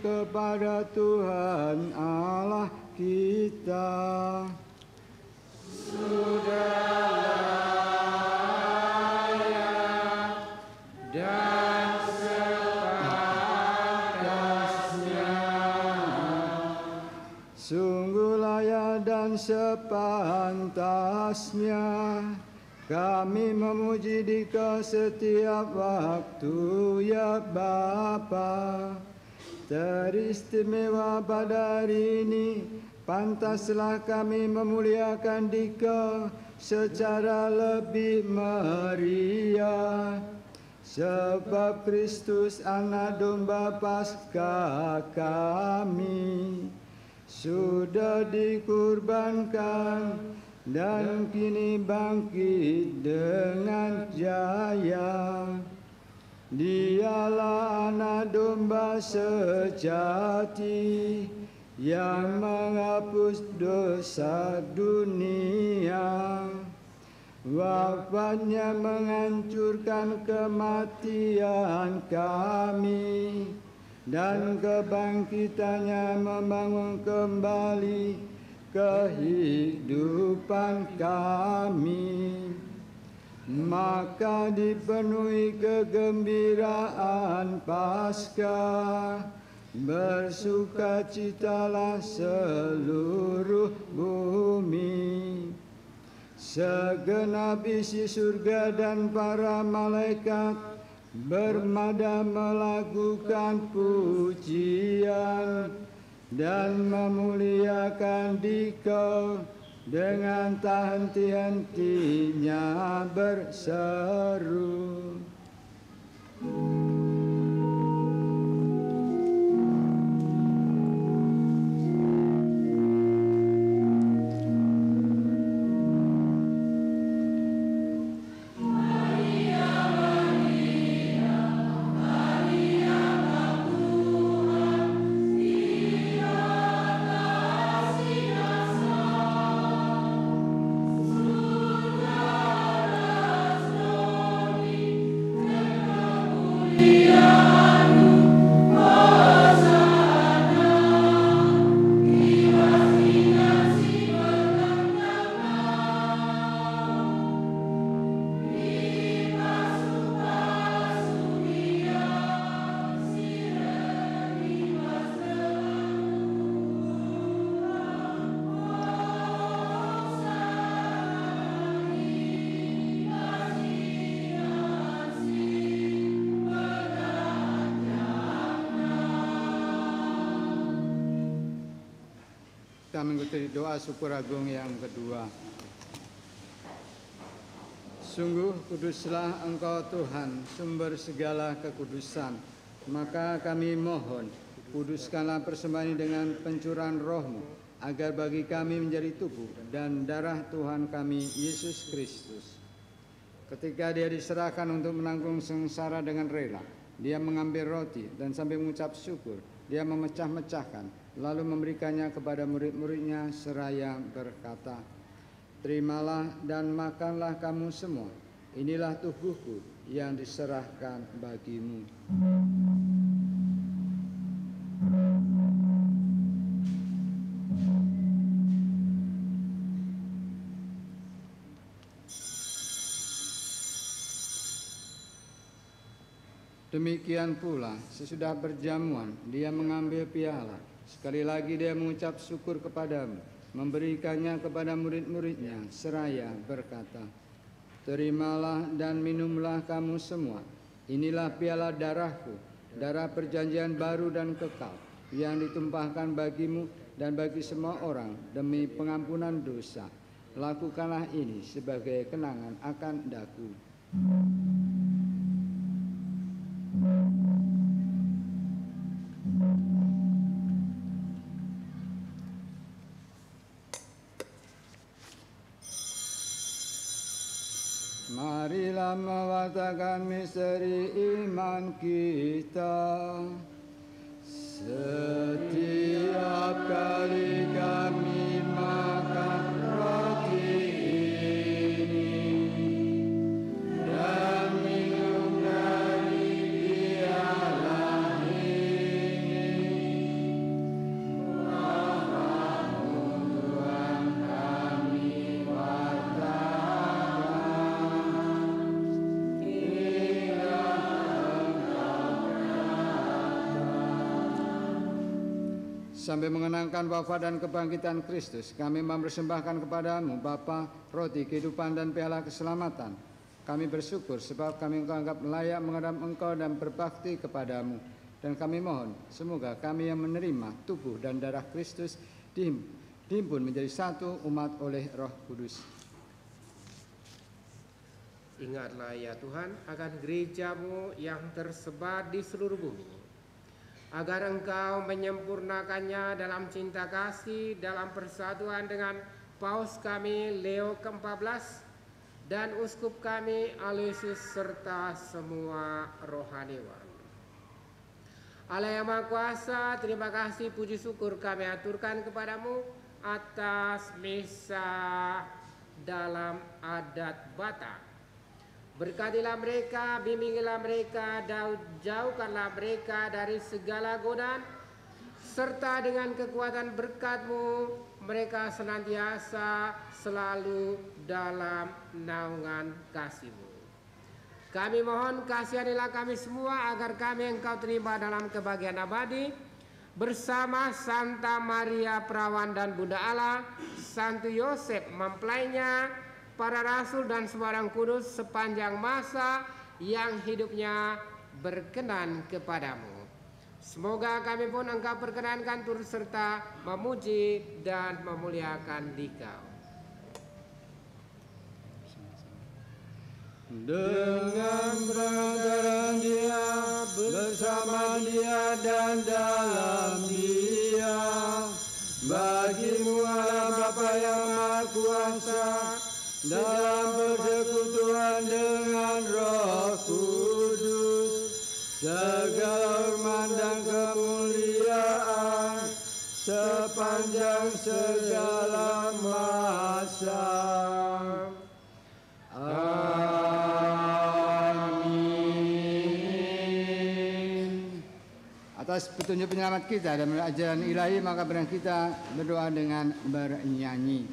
kepada Tuhan Allah kita. Sepantasnya kami memuji Dikau setiap waktu, ya Bapa. Teristimewa pada hari ini, pantaslah kami memuliakan Dikau secara lebih meriah. Sebab Kristus anak domba Paskah kami sudah dikurbankan dan kini bangkit dengan jaya. Dialah anak domba sejati yang menghapus dosa dunia. Wafatnya menghancurkan kematian kami, dan kebangkitannya membangun kembali kehidupan kami. Maka dipenuhi kegembiraan Paskah, bersukacitalah seluruh bumi. Segenap isi surga dan para malaikat bermadam melakukan pujian dan memuliakan Dikau dengan tak henti-hentinya berseru. Kita mengikuti doa syukur agung yang kedua. Sungguh kuduslah Engkau Tuhan, sumber segala kekudusan. Maka kami mohon, kuduskanlah persembahan ini dengan pencurahan Roh-Mu, agar bagi kami menjadi tubuh dan darah Tuhan kami, Yesus Kristus. Ketika Dia diserahkan untuk menanggung sengsara dengan rela, Dia mengambil roti dan sambil mengucap syukur, Dia memecah-mecahkan, lalu memberikannya kepada murid-muridnya seraya berkata, "Terimalah dan makanlah kamu semua, inilah tubuhku yang diserahkan bagimu." Demikian pula sesudah berjamuan dia mengambil piala. Sekali lagi dia mengucap syukur kepadamu, memberikannya kepada murid-muridnya seraya berkata, "Terimalah dan minumlah kamu semua. Inilah piala darahku, darah perjanjian baru dan kekal, yang ditumpahkan bagimu dan bagi semua orang demi pengampunan dosa. Lakukanlah ini sebagai kenangan akan daku." Marilah mewartakan misteri iman kita. Setiap kali kami makan roti ini dan minum dari piala ini, wahyu Tuhan kami wartakan hingga sampai mengenangkan wafat dan kebangkitan Kristus, kami mempersembahkan kepadamu Bapa, roti kehidupan dan piala keselamatan. Kami bersyukur sebab kami menganggap layak menghadap Engkau dan berbakti kepadamu. Dan kami mohon, semoga kami yang menerima tubuh dan darah Kristus dihimpun menjadi satu umat oleh Roh Kudus. Ingatlah ya Tuhan akan gerejamu yang tersebar di seluruh bumi, agar Engkau menyempurnakannya dalam cinta kasih dalam persatuan dengan Paus kami Leo ke-14 dan Uskup kami Aloysius serta semua rohaniwan. Allah yang Maha Kuasa, terima kasih puji syukur kami aturkan kepadamu atas misa dalam adat Batak. Berkatilah mereka, bimbingilah mereka, jauhkanlah mereka dari segala godaan, serta dengan kekuatan berkat-Mu, mereka senantiasa selalu dalam naungan kasih-Mu. Kami mohon kasihanilah kami semua agar kami Engkau terima dalam kebahagiaan abadi, bersama Santa Maria Perawan dan Bunda Allah, Santo Yosef mempelainya, para rasul dan semua orang kudus sepanjang masa yang hidupnya berkenan kepadamu. Semoga kami pun Engkau perkenankan turut serta memuji dan memuliakan Dikau. Dengan perantaraan Dia, bersama Dia dan dalam Dia, bagimu Allah Bapa yang Maha Kuasa, dalam persekutuan dengan Roh Kudus, segala hormat dan kemuliaan sepanjang segala masa. Amin. Atas petunjuk penyelamat kita dan ajaran ilahi, maka benar kita berdoa dengan bernyanyi.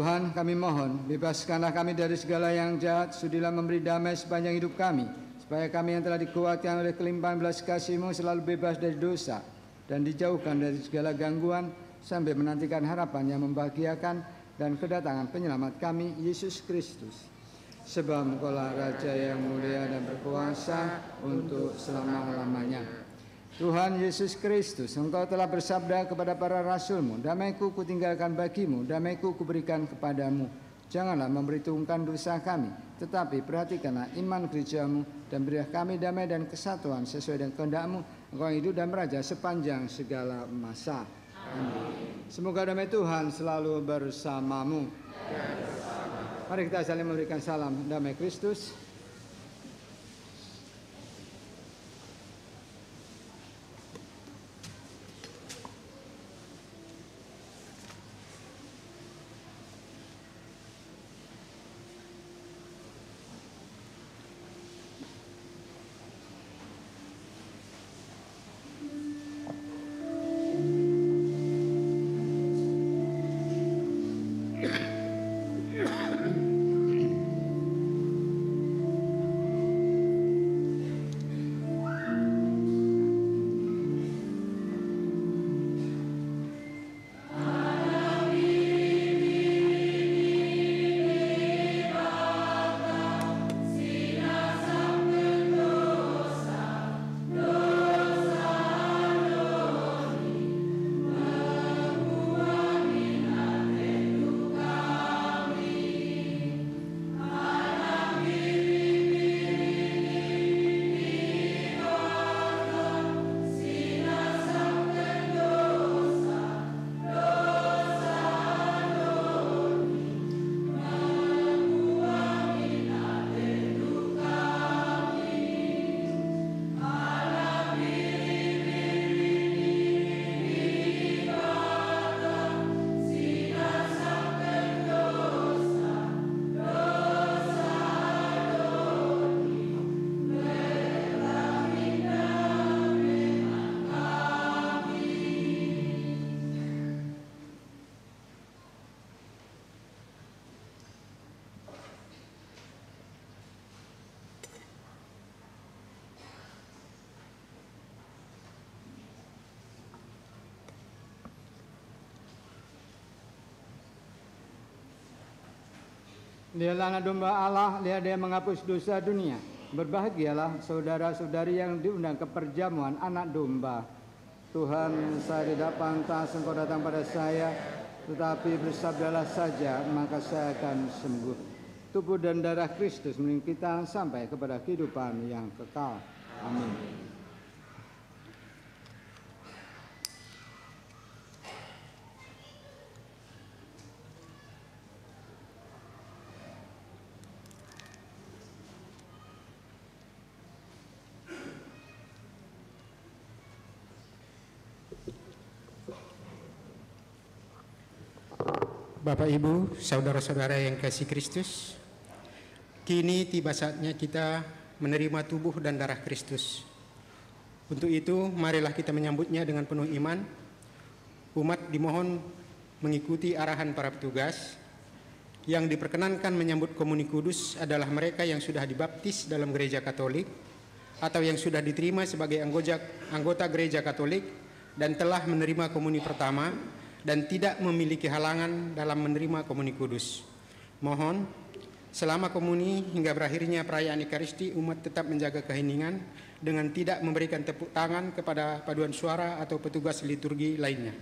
Tuhan, kami mohon, bebaskanlah kami dari segala yang jahat, sudilah memberi damai sepanjang hidup kami, supaya kami yang telah dikuatkan oleh kelimpahan belas kasih-Mu selalu bebas dari dosa, dan dijauhkan dari segala gangguan, sampai menantikan harapan yang membahagiakan dan kedatangan penyelamat kami, Yesus Kristus. Sebab Engkaulah Raja yang mulia dan berkuasa untuk selama-lamanya. Tuhan Yesus Kristus, Engkau telah bersabda kepada para rasul-Mu, damai-Ku kutinggalkan bagimu, damai-Ku kuberikan kepadamu. Janganlah memperhitungkan dosa kami, tetapi perhatikanlah iman gereja-Mu, dan berilah kami damai dan kesatuan sesuai dengan kehendak-Mu. Engkau yang hidup dan beraja sepanjang segala masa. Amin. Semoga damai Tuhan selalu bersamamu. Mari kita saling memberikan salam damai Kristus. Lihatlah anak domba Allah, lihat dia menghapus dosa dunia. Berbahagialah saudara-saudari yang diundang ke perjamuan anak domba. Tuhan, saya tidak pantas Engkau datang pada saya, tetapi bersabdalah saja, maka saya akan sembuh. Tubuh dan darah Kristus menolong kita sampai kepada kehidupan yang kekal. Amin. Bapak, Ibu, saudara-saudara yang kasih Kristus, kini tiba saatnya kita menerima tubuh dan darah Kristus. Untuk itu, marilah kita menyambutnya dengan penuh iman. Umat dimohon mengikuti arahan para petugas. Yang diperkenankan menyambut komuni kudus adalah mereka yang sudah dibaptis dalam gereja Katolik atau yang sudah diterima sebagai anggota gereja Katolik dan telah menerima komuni pertama dan tidak memiliki halangan dalam menerima komuni kudus. Mohon, selama komuni hingga berakhirnya perayaan Ekaristi, umat tetap menjaga keheningan dengan tidak memberikan tepuk tangan kepada paduan suara atau petugas liturgi lainnya.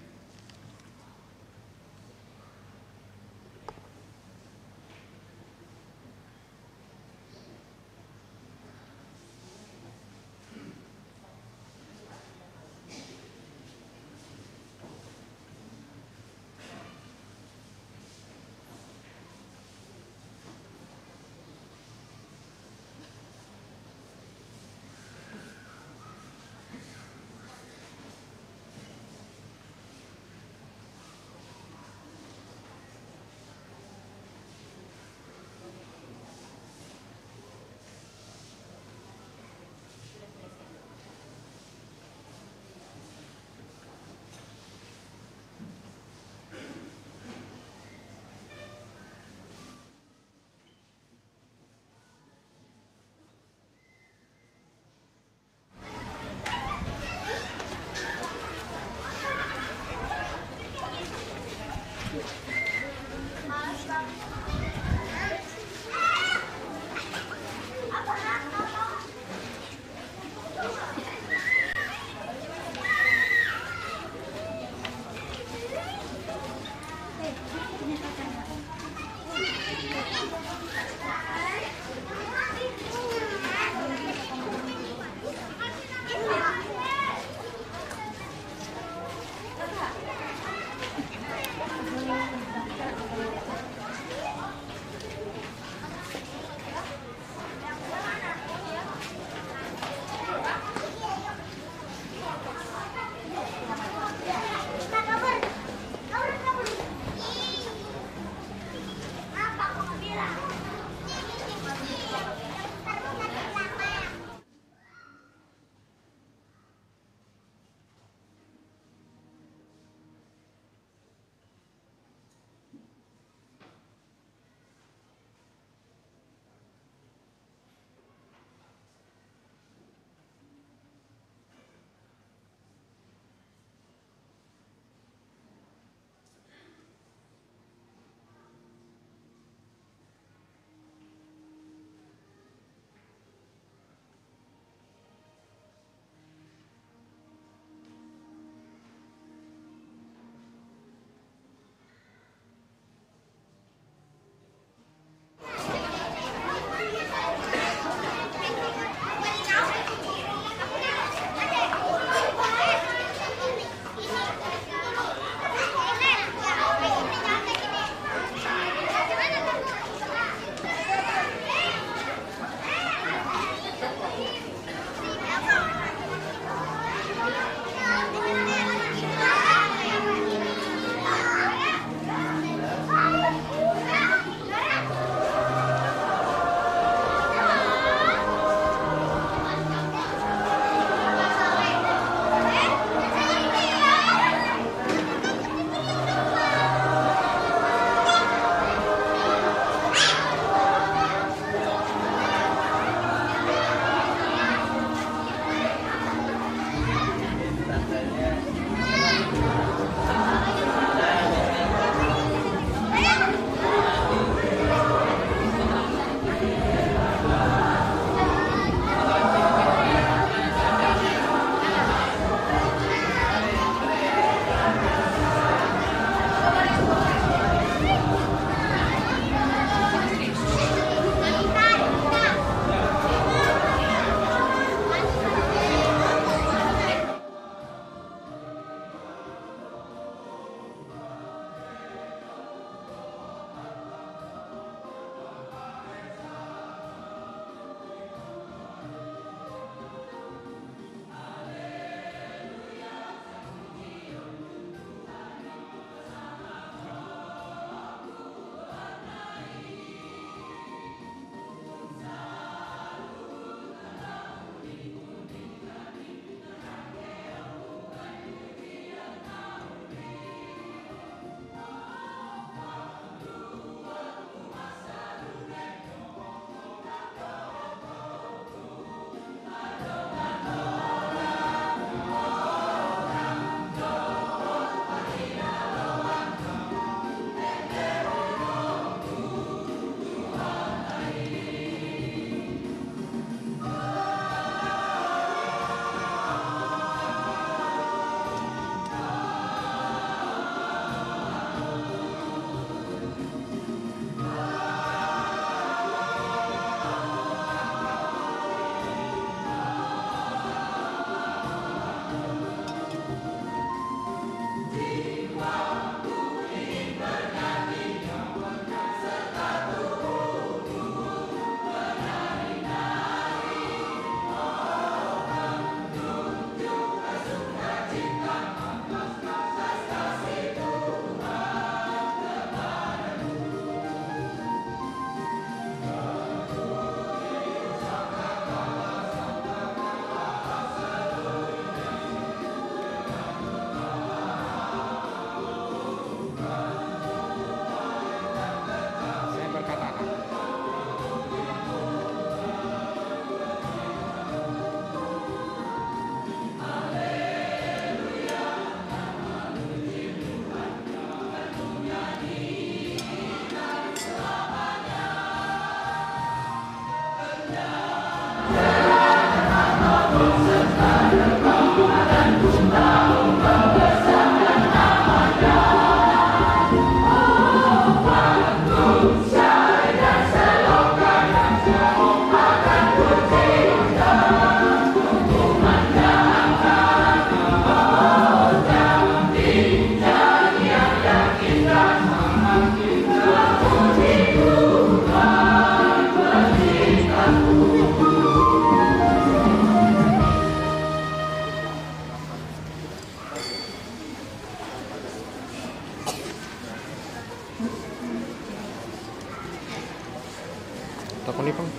Oh nih Bang.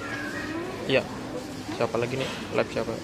Iya. Siapa lagi nih? Live siapa?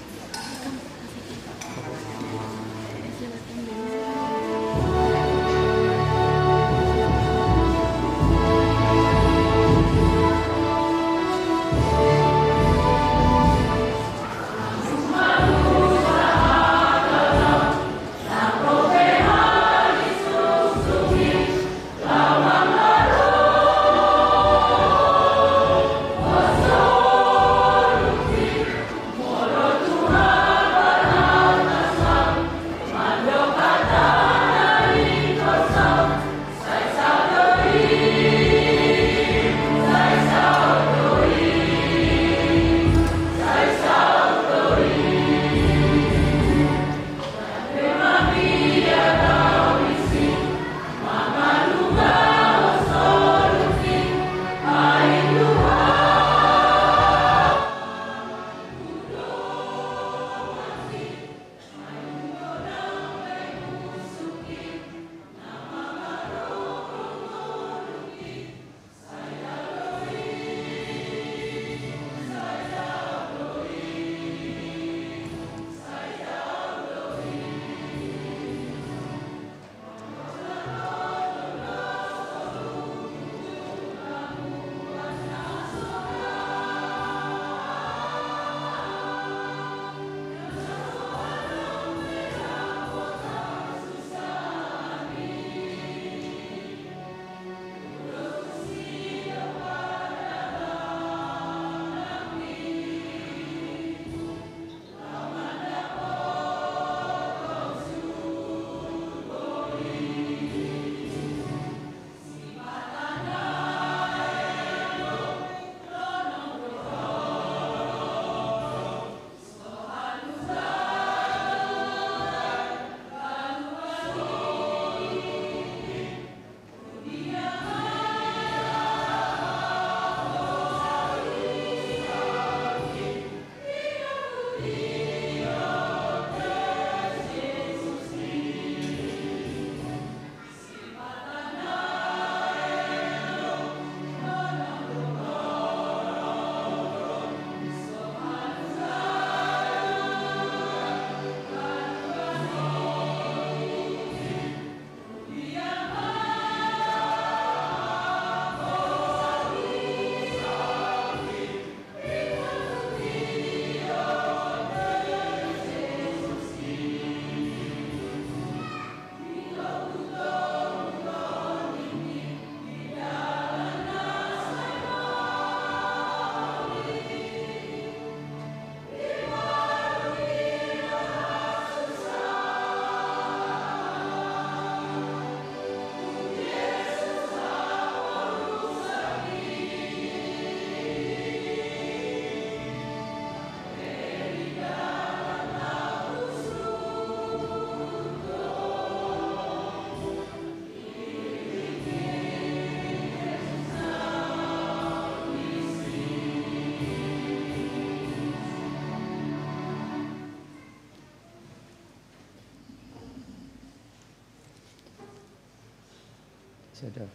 Saudara.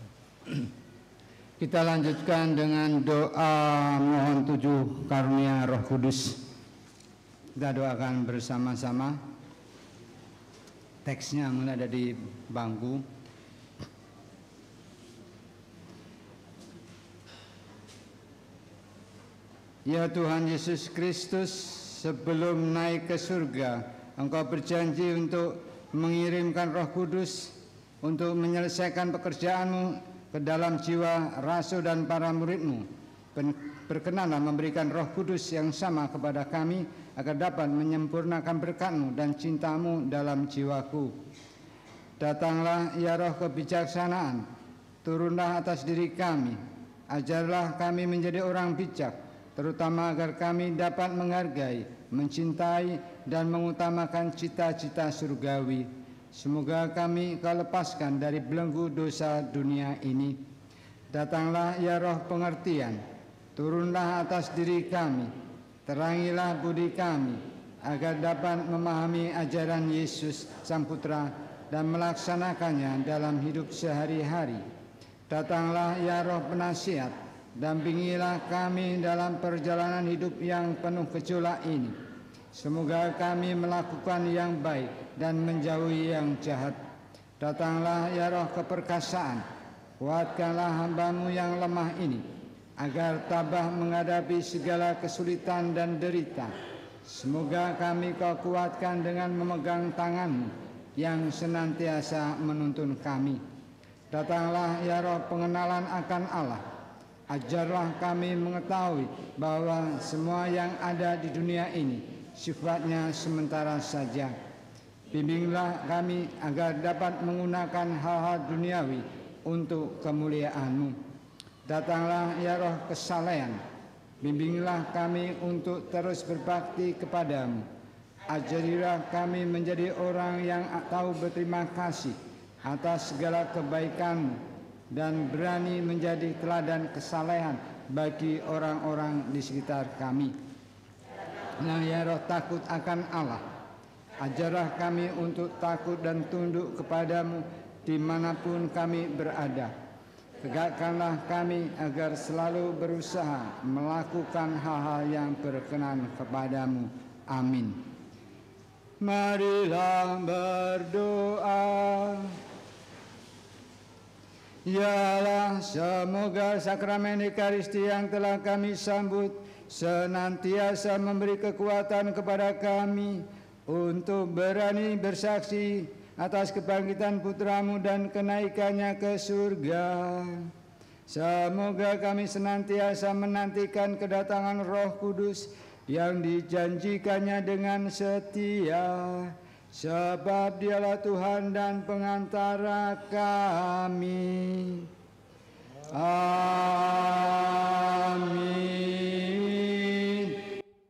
Kita lanjutkan dengan doa mohon 7 karunia Roh Kudus. Kita doakan bersama-sama. Teksnya mulai ada di bangku. Ya Tuhan Yesus Kristus, sebelum naik ke surga, Engkau berjanji untuk mengirimkan Roh Kudus untuk menyelesaikan pekerjaan-Mu ke dalam jiwa rasul dan para murid-Mu. Berkenanlah memberikan Roh Kudus yang sama kepada kami agar dapat menyempurnakan berkat-Mu dan cinta-Mu dalam jiwaku. Datanglah ya Roh kebijaksanaan, turunlah atas diri kami, ajarlah kami menjadi orang bijak, terutama agar kami dapat menghargai, mencintai, dan mengutamakan cita-cita surgawi. Semoga kami Kau lepaskan dari belenggu dosa dunia ini. Datanglah ya Roh pengertian, turunlah atas diri kami, terangilah budi kami, agar dapat memahami ajaran Yesus Sang Putra dan melaksanakannya dalam hidup sehari-hari. Datanglah ya Roh penasihat, Dampingilah kami dalam perjalanan hidup yang penuh gejolak ini. Semoga kami melakukan yang baik dan menjauhi yang jahat. Datanglah ya Roh keperkasaan, kuatkanlah hamba-Mu yang lemah ini, agar tabah menghadapi segala kesulitan dan derita. Semoga kami Kau kuatkan dengan memegang tangan-Mu yang senantiasa menuntun kami. Datanglah ya Roh pengenalan akan Allah. Ajarlah kami mengetahui bahwa semua yang ada di dunia ini sifatnya sementara saja. Bimbinglah kami agar dapat menggunakan hal-hal duniawi untuk kemuliaan-Mu. Datanglah ya Roh kesalehan. Bimbinglah kami untuk terus berbakti kepada-Mu. Ajarilah kami menjadi orang yang tahu berterima kasih atas segala kebaikan-Mu dan berani menjadi teladan kesalehan bagi orang-orang di sekitar kami. Nah ya Roh takut akan Allah, ajarlah kami untuk takut dan tunduk kepada-Mu dimanapun kami berada. Tegakkanlah kami agar selalu berusaha melakukan hal-hal yang berkenan kepada-Mu. Amin. Marilah berdoa. Ya Allah, semoga sakramen Ekaristi yang telah kami sambut senantiasa memberi kekuatan kepada kami untuk berani bersaksi atas kebangkitan Putra-Mu dan kenaikannya ke surga. Semoga kami senantiasa menantikan kedatangan Roh Kudus yang dijanjikannya dengan setia, sebab Dialah Tuhan dan pengantara kami. Amin.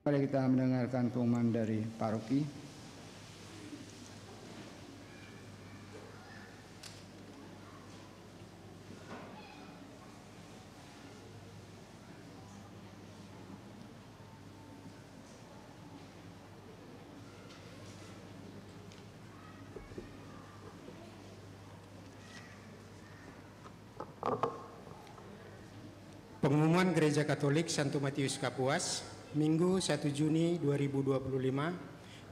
Mari kita mendengarkan pengumuman dari paroki. Pengumuman Gereja Katolik Santo Matius Kapuas, Minggu 1 Juni 2025,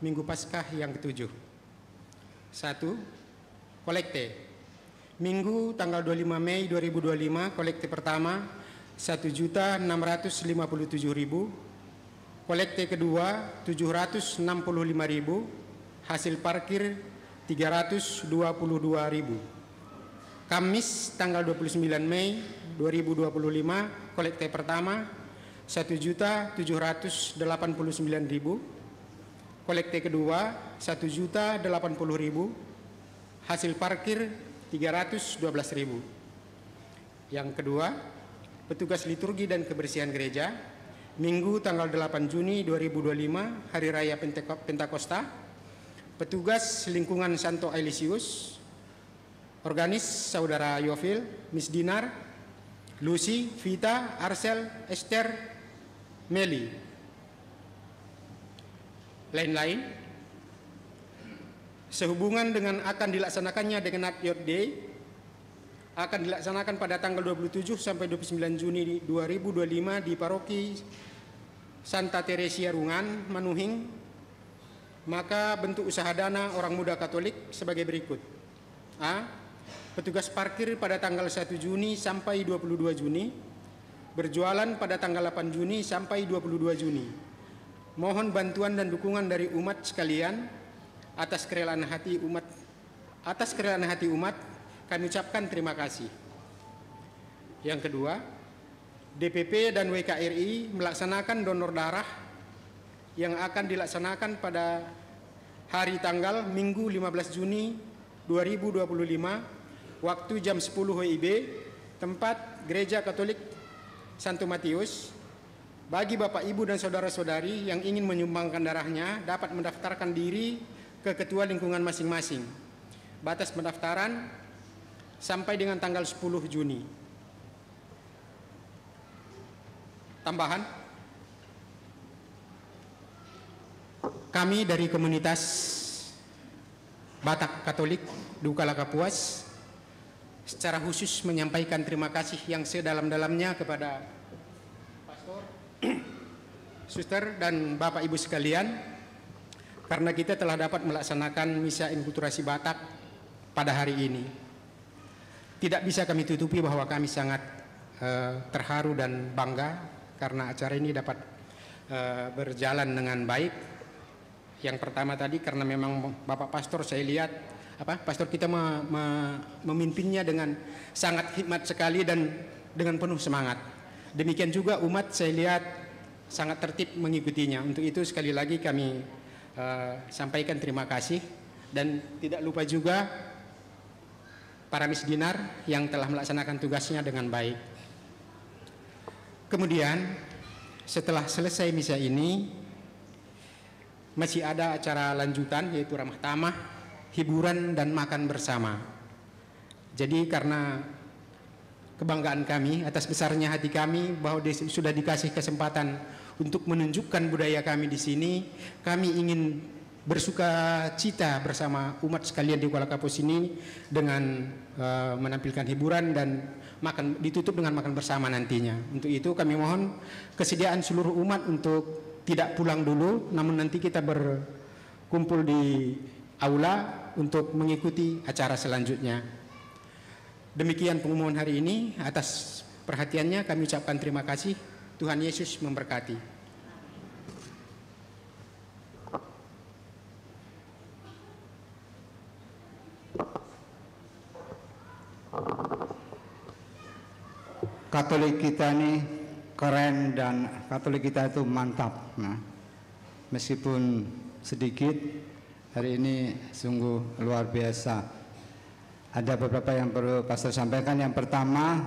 Minggu Paskah yang ke-7. 1. Kolekte. Minggu tanggal 25 Mei 2025, kolekte pertama 1.657.000. Kolekte kedua 765.000. Hasil parkir 322.000. Kamis tanggal 29 Mei 2025, kolekte pertama 1.789.000. Kolekte kedua 1.080.000. Hasil parkir 312.000. Yang kedua, petugas liturgi dan kebersihan gereja, Minggu tanggal 8 Juni 2025, Hari Raya Pentakosta, petugas lingkungan Santo Ailisius, organis Saudara Yofil, Miss Dinar, Lucy, Vita, Arcel, Esther, Meli. Lain-lain, sehubungan dengan akan dilaksanakannya Genat Youth Day, akan dilaksanakan pada tanggal 27 sampai 29 Juni 2025 di Paroki Santa Teresia Rungan, Manuhing. Maka bentuk usaha dana orang muda Katolik sebagai berikut. A. Petugas parkir pada tanggal 1 Juni sampai 22 Juni, berjualan pada tanggal 8 Juni sampai 22 Juni. Mohon bantuan dan dukungan dari umat sekalian atas kerelaan hati umat. Atas kerelaan hati umat, kami ucapkan terima kasih. Yang kedua, DPP dan WKRI melaksanakan donor darah yang akan dilaksanakan pada hari tanggal Minggu 15 Juni 2025, waktu jam 10 WIB, tempat Gereja Katolik Santo Matius. Bagi Bapak, Ibu, dan saudara-saudari yang ingin menyumbangkan darahnya dapat mendaftarkan diri ke ketua lingkungan masing-masing. Batas pendaftaran sampai dengan tanggal 10 Juni. Tambahan, kami dari komunitas Batak Katolik Dukala Kapuas secara khusus menyampaikan terima kasih yang sedalam-dalamnya kepada Suster dan Bapak Ibu sekalian, karena kita telah dapat melaksanakan misa inkulturasi Batak pada hari ini, tidak bisa kami tutupi bahwa kami sangat terharu dan bangga karena acara ini dapat berjalan dengan baik. Yang pertama tadi karena memang Bapak Pastor saya lihat pastor kita memimpinnya dengan sangat hikmat sekali dan dengan penuh semangat. Demikian juga umat saya lihat sangat tertib mengikutinya. Untuk itu sekali lagi kami sampaikan terima kasih, dan tidak lupa juga para misdinar yang telah melaksanakan tugasnya dengan baik. Kemudian setelah selesai misa ini masih ada acara lanjutan, yaitu ramah tamah, hiburan dan makan bersama. Jadi karena kebanggaan kami, atas besarnya hati kami bahwa sudah dikasih kesempatan untuk menunjukkan budaya kami di sini, kami ingin bersuka cita bersama umat sekalian di Kuala Kapus ini dengan menampilkan hiburan dan ditutup dengan makan bersama nantinya. Untuk itu kami mohon kesediaan seluruh umat untuk tidak pulang dulu, namun nanti kita berkumpul di aula untuk mengikuti acara selanjutnya. Demikian pengumuman hari ini. Atas perhatiannya kami ucapkan terima kasih. Tuhan Yesus memberkati. Katolik kita ini keren dan Katolik kita itu mantap. Nah, meskipun sedikit, hari ini sungguh luar biasa. Ada beberapa yang perlu pastor sampaikan. Yang pertama,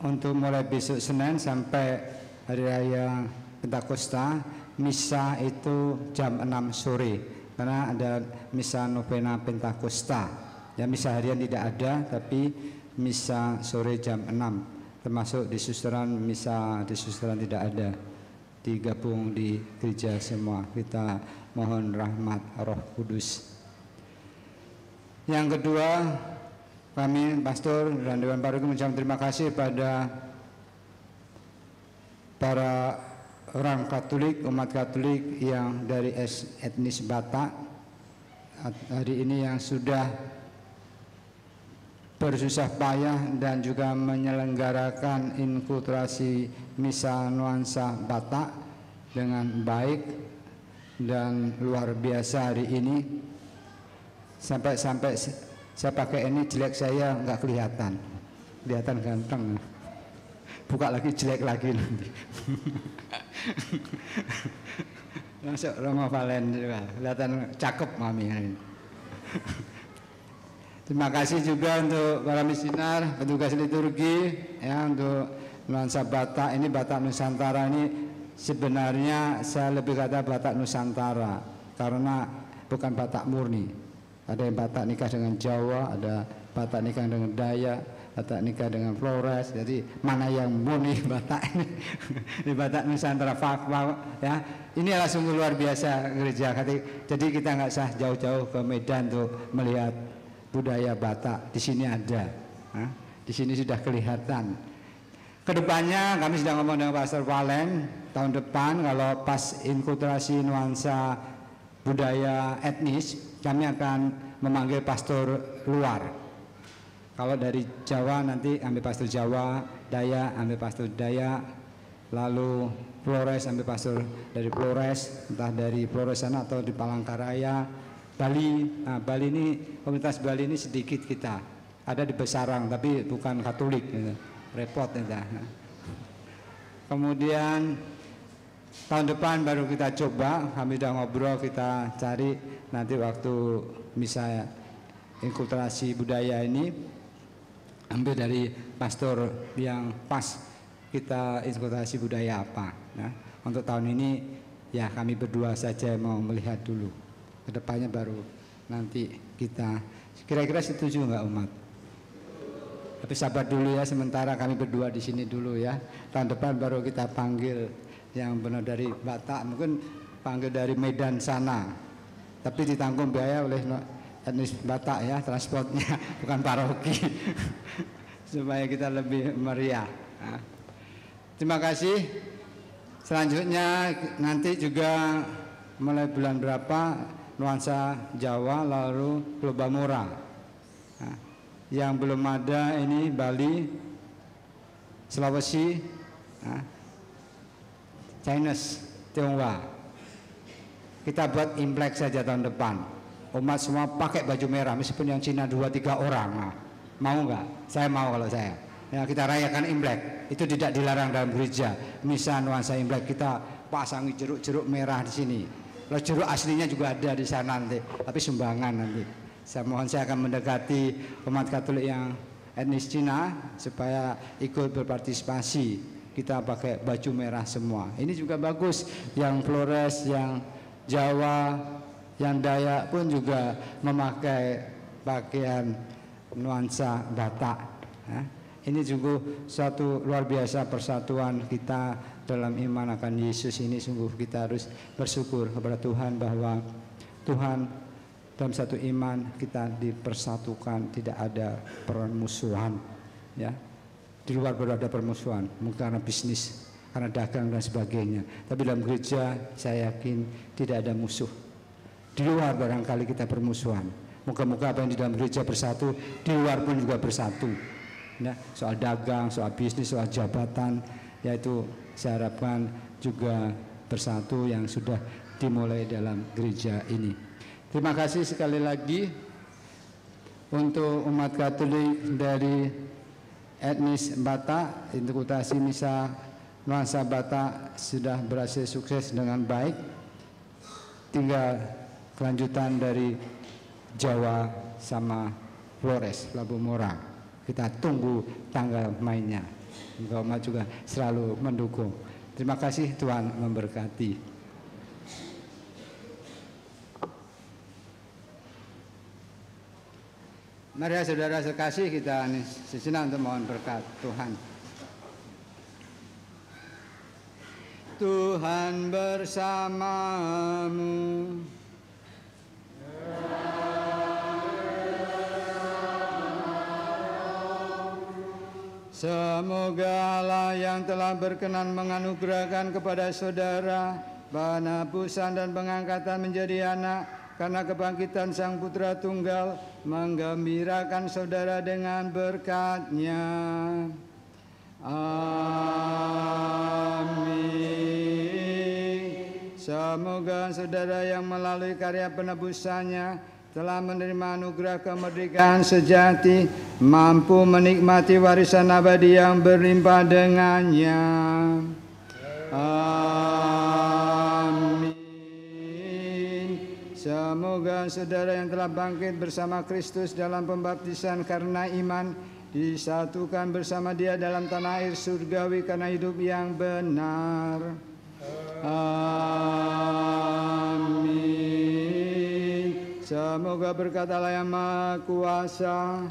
untuk mulai besok Senin sampai hari raya Pentakosta, misa itu jam 6 sore karena ada misa novena Pentakosta. Ya, misa harian tidak ada, tapi misa sore jam 6. Termasuk di susteran, misa di susteran tidak ada, digabung di gereja semua. Kita mohon rahmat Roh Kudus. Yang kedua, kami pastor dan Dewan Paroki mengucapkan terima kasih pada para orang Katolik, umat Katolik yang dari etnis Batak hari ini yang sudah bersusah payah dan juga menyelenggarakan inkulturasi misa nuansa Batak dengan baik dan luar biasa hari ini. Sampai saya pakai ini jelek saya nggak kelihatan ganteng. Buka lagi jelek lagi nanti. Masuk Romo Valen juga kelihatan cakep mami ini. Terima kasih juga untuk para misinar, petugas liturgi, ya, untuk nuansa Batak. Ini Batak Nusantara ini sebenarnya saya lebih kata Batak Nusantara karena bukan Batak murni. Ada yang Batak nikah dengan Jawa, ada Batak nikah dengan Dayak, Batak nikah dengan Flores. Jadi mana yang murni Batak ini? Di Batak Nusantara, ya. Ini adalah sungguh luar biasa gereja. Jadi kita nggak usah jauh-jauh ke Medan untuk melihat budaya Batak. Di sini ada, di sini sudah kelihatan. Kedepannya kami sedang ngomong dengan Pastor Valen, tahun depan kalau pas inkulturasi nuansa budaya etnis, kami akan memanggil pastor luar. Kalau dari Jawa nanti ambil pastor Jawa, Dayak ambil pastor Dayak, lalu Flores ambil pastor dari Flores, entah dari Flores sana atau di Palangkaraya. Bali, nah Bali ini, komunitas Bali ini sedikit kita, ada di Besarang tapi bukan Katolik, gitu. Repot ya. Kemudian tahun depan baru kita coba, kami sudah ngobrol, kita cari nanti waktu misa inkulturasi budaya ini ambil dari pastor yang pas kita inkulturasi budaya apa. Nah, untuk tahun ini ya kami berdua saja mau melihat dulu. Kedepannya baru nanti kita kira-kira setuju nggak umat? Tapi sabar dulu ya, sementara kami berdua di sini dulu ya. Tahun depan baru kita panggil yang benar dari Batak, mungkin panggil dari Medan sana. Tapi ditanggung biaya oleh etnis Batak ya, transportnya bukan paroki. Supaya kita lebih meriah. Nah, terima kasih. Selanjutnya nanti juga mulai bulan berapa nuansa Jawa, lalu Lobamora. Nah, yang belum ada ini Bali, Sulawesi, Chinese, Tionghoa. Kita buat Imlek saja tahun depan. Umat semua pakai baju merah, meskipun yang Cina 2-3 orang. Nah, mau nggak? Saya mau kalau saya. Ya, kita rayakan Imlek, itu tidak dilarang dalam gereja. Misa nuansa Imlek kita pasangi jeruk-jeruk merah di sini. Lalu jeruk aslinya juga ada di sana nanti, tapi sumbangan nanti. Saya mohon saya akan mendekati umat Katolik yang etnis Cina supaya ikut berpartisipasi. Kita pakai baju merah semua. Ini juga bagus. Yang Flores, yang Jawa, yang Dayak pun juga memakai pakaian nuansa Batak. Ya. Ini juga suatu luar biasa persatuan kita dalam iman akan Yesus ini. Sungguh kita harus bersyukur kepada Tuhan bahwa Tuhan dalam satu iman kita dipersatukan, tidak ada permusuhan. Ya, di luar baru ada permusuhan, mungkin karena bisnis, karena dagang dan sebagainya. Tapi dalam gereja saya yakin tidak ada musuh. Di luar barangkali kita permusuhan. Moga-moga apa yang di dalam gereja bersatu, di luar pun juga bersatu. Ya, soal dagang, soal bisnis, soal jabatan, yaitu saya harapkan juga bersatu yang sudah dimulai dalam gereja ini. Terima kasih sekali lagi untuk umat Katolik dari etnis Batak. Interpretasi misa nuansa Batak sudah berhasil sukses dengan baik. Tinggal kelanjutan dari Jawa sama Flores, Lobamora. Kita tunggu tanggal mainnya. Semoga umat juga selalu mendukung. Terima kasih, Tuhan memberkati. Mari ya saudara sekasih, kita sejenak untuk mohon berkat Tuhan. Tuhan bersamamu. Semoga Allah yang telah berkenan menganugerahkan kepada saudara penebusan dan pengangkatan menjadi anak karena kebangkitan Sang Putra Tunggal menggembirakan saudara dengan berkat-Nya. Amin. Semoga saudara yang melalui karya penebusannya telah menerima anugerah kemerdekaan sejati, mampu menikmati warisan abadi yang berlimpah dengannya. Amin. Semoga saudara yang telah bangkit bersama Kristus dalam pembaptisan karena iman disatukan bersama Dia dalam tanah air surgawi karena hidup yang benar. Amin. Semoga berkat Allah yang Maha Kuasa,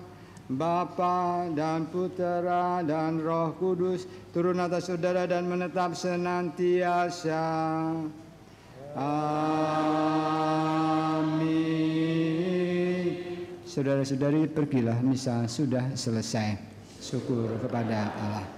Bapa dan Putera dan Roh Kudus turun atas saudara dan menetap senantiasa. Amin. Saudara-saudari, pergilah, misa sudah selesai. Syukur kepada Allah.